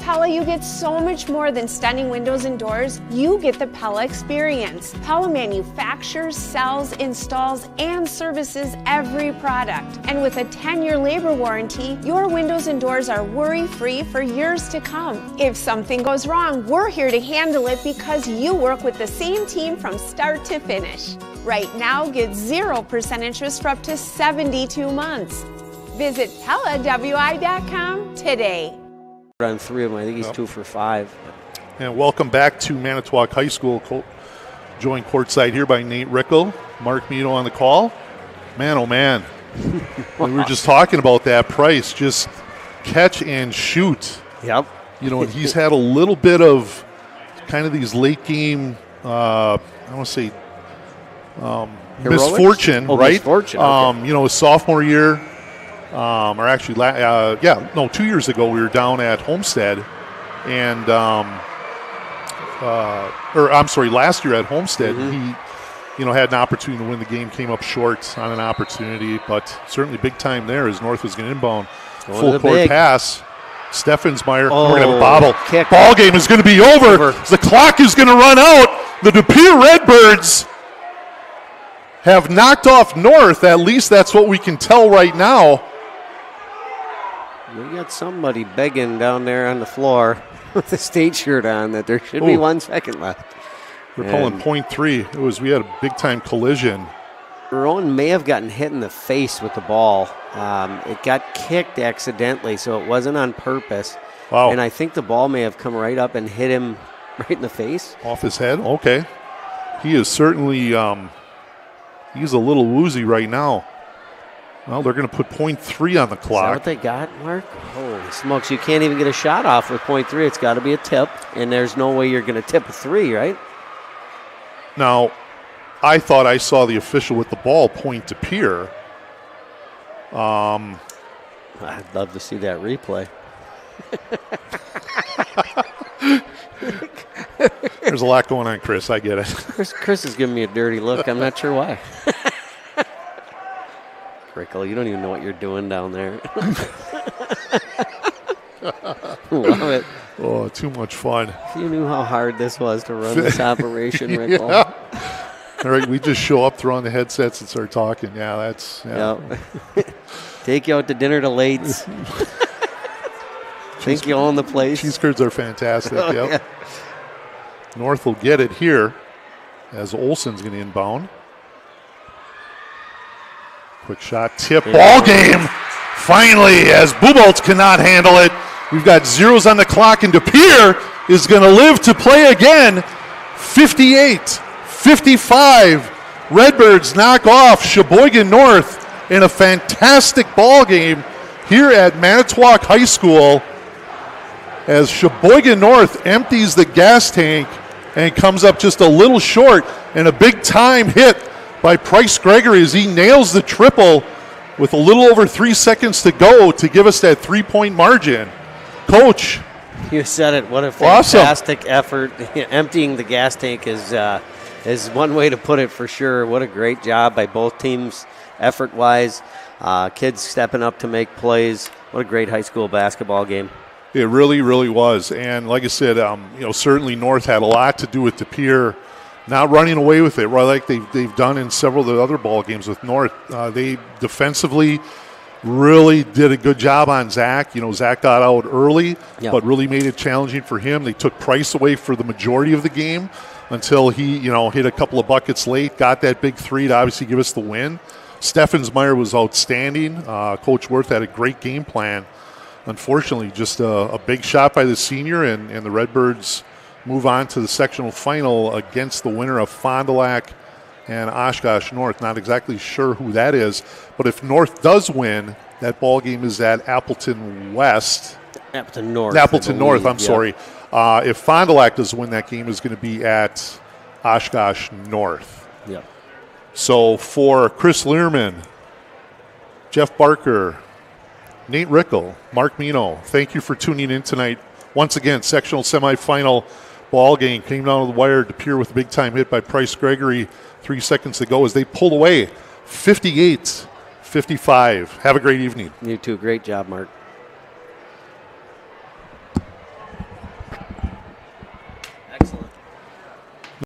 Pella, you get so much more than stunning windows and doors. You get the Pella experience. Pella manufactures, sells, installs, and services every product. And with a 10-year labor warranty, your windows and doors are worry-free for years to come. If something goes wrong, we're here to handle it because you work with the same team from start to finish. Right now, get 0% interest for up to 72 months. Visit PellaWI.com today. On 3 of them, I think he's 2 for 5. And welcome back to Manitowoc High School. Joined courtside here by Nate Rickel, Mark Mito on the call. Man, oh man. We were just talking about that. Price, just catch and shoot. Yep. And he's had a little bit of kind of these late game, I want to say misfortune, right? Misfortune. Okay. His sophomore year. Or actually, 2 years ago we were down at Homestead, and last year at Homestead he, had an opportunity to win the game, came up short on an opportunity, but certainly big time there as North was going to inbound. Full court pass. Steffensmeyer, we're going to have a bobble. Kick. Ball game is going to be over. The clock is going to run out. The DePere Redbirds have knocked off North. At least that's what we can tell right now. We got somebody begging down there on the floor with a state shirt on that there should be 1 second left. We're calling .3. We had a big-time collision. Rowan may have gotten hit in the face with the ball. It got kicked accidentally, so it wasn't on purpose. Wow. And I think the ball may have come right up and hit him right in the face. Off his head? Okay. He is certainly he's a little woozy right now. Well, they're going to put .3 on the clock. Is that what they got, Mark? Holy smokes, you can't even get a shot off with .3. It's got to be a tip, and there's no way you're going to tip a 3, right? Now, I thought I saw the official with the ball point to Pere. I'd love to see that replay. There's a lot going on, Chris. I get it. Chris is giving me a dirty look. I'm not sure why. Rickle, you don't even know what you're doing down there. Love it. Oh, too much fun. If you knew how hard this was to run this operation, Rickle. Yeah. All right, we just show up, throw on the headsets, and start talking. Yeah, that's... Yeah. Yep. Take you out to dinner to Late's. Think you own the place. Cheese curds are fantastic, Oh, yep. yeah. North will get it here as Olsen's going to inbound. Quick shot, tip, ball game. Finally, as Buboltz cannot handle it. We've got zeros on the clock, and DePere is going to live to play again. 58-55. Redbirds knock off Sheboygan North in a fantastic ball game here at Manitowoc High School as Sheboygan North empties the gas tank and comes up just a little short, and a big time hit by Price Gregory as he nails the triple with a little over 3 seconds to go to give us that 3-point margin. Coach. You said it. What a fantastic effort. Emptying the gas tank is one way to put it for sure. What a great job by both teams effort-wise. Kids stepping up to make plays. What a great high school basketball game. It really, really was. And like I said, certainly North had a lot to do with De Pere not running away with it, right, like they've done in several of the other ball games with North. They defensively really did a good job on Zach. Zach got out early, but really made it challenging for him. They took Price away for the majority of the game until he, hit a couple of buckets late, got that big three to obviously give us the win. Steffensmeyer was outstanding. Coach Worth had a great game plan. Unfortunately, just a big shot by the senior, and the Redbirds move on to the sectional final against the winner of Fond du Lac and Oshkosh North. Not exactly sure who that is, but if North does win, that ball game is at Appleton West. Appleton North. Appleton North, I'm sorry. If Fond du Lac does win, that game is going to be at Oshkosh North. Yep. So for Chris Learman, Jeff Barker, Nate Rickel, Mark Mino, thank you for tuning in tonight. Once again, sectional semifinal ball game came down to the wire. De Pere with a big-time hit by Price Gregory 3 seconds to go as they pulled away 58-55. Have a great evening. You too. Great job, Mark.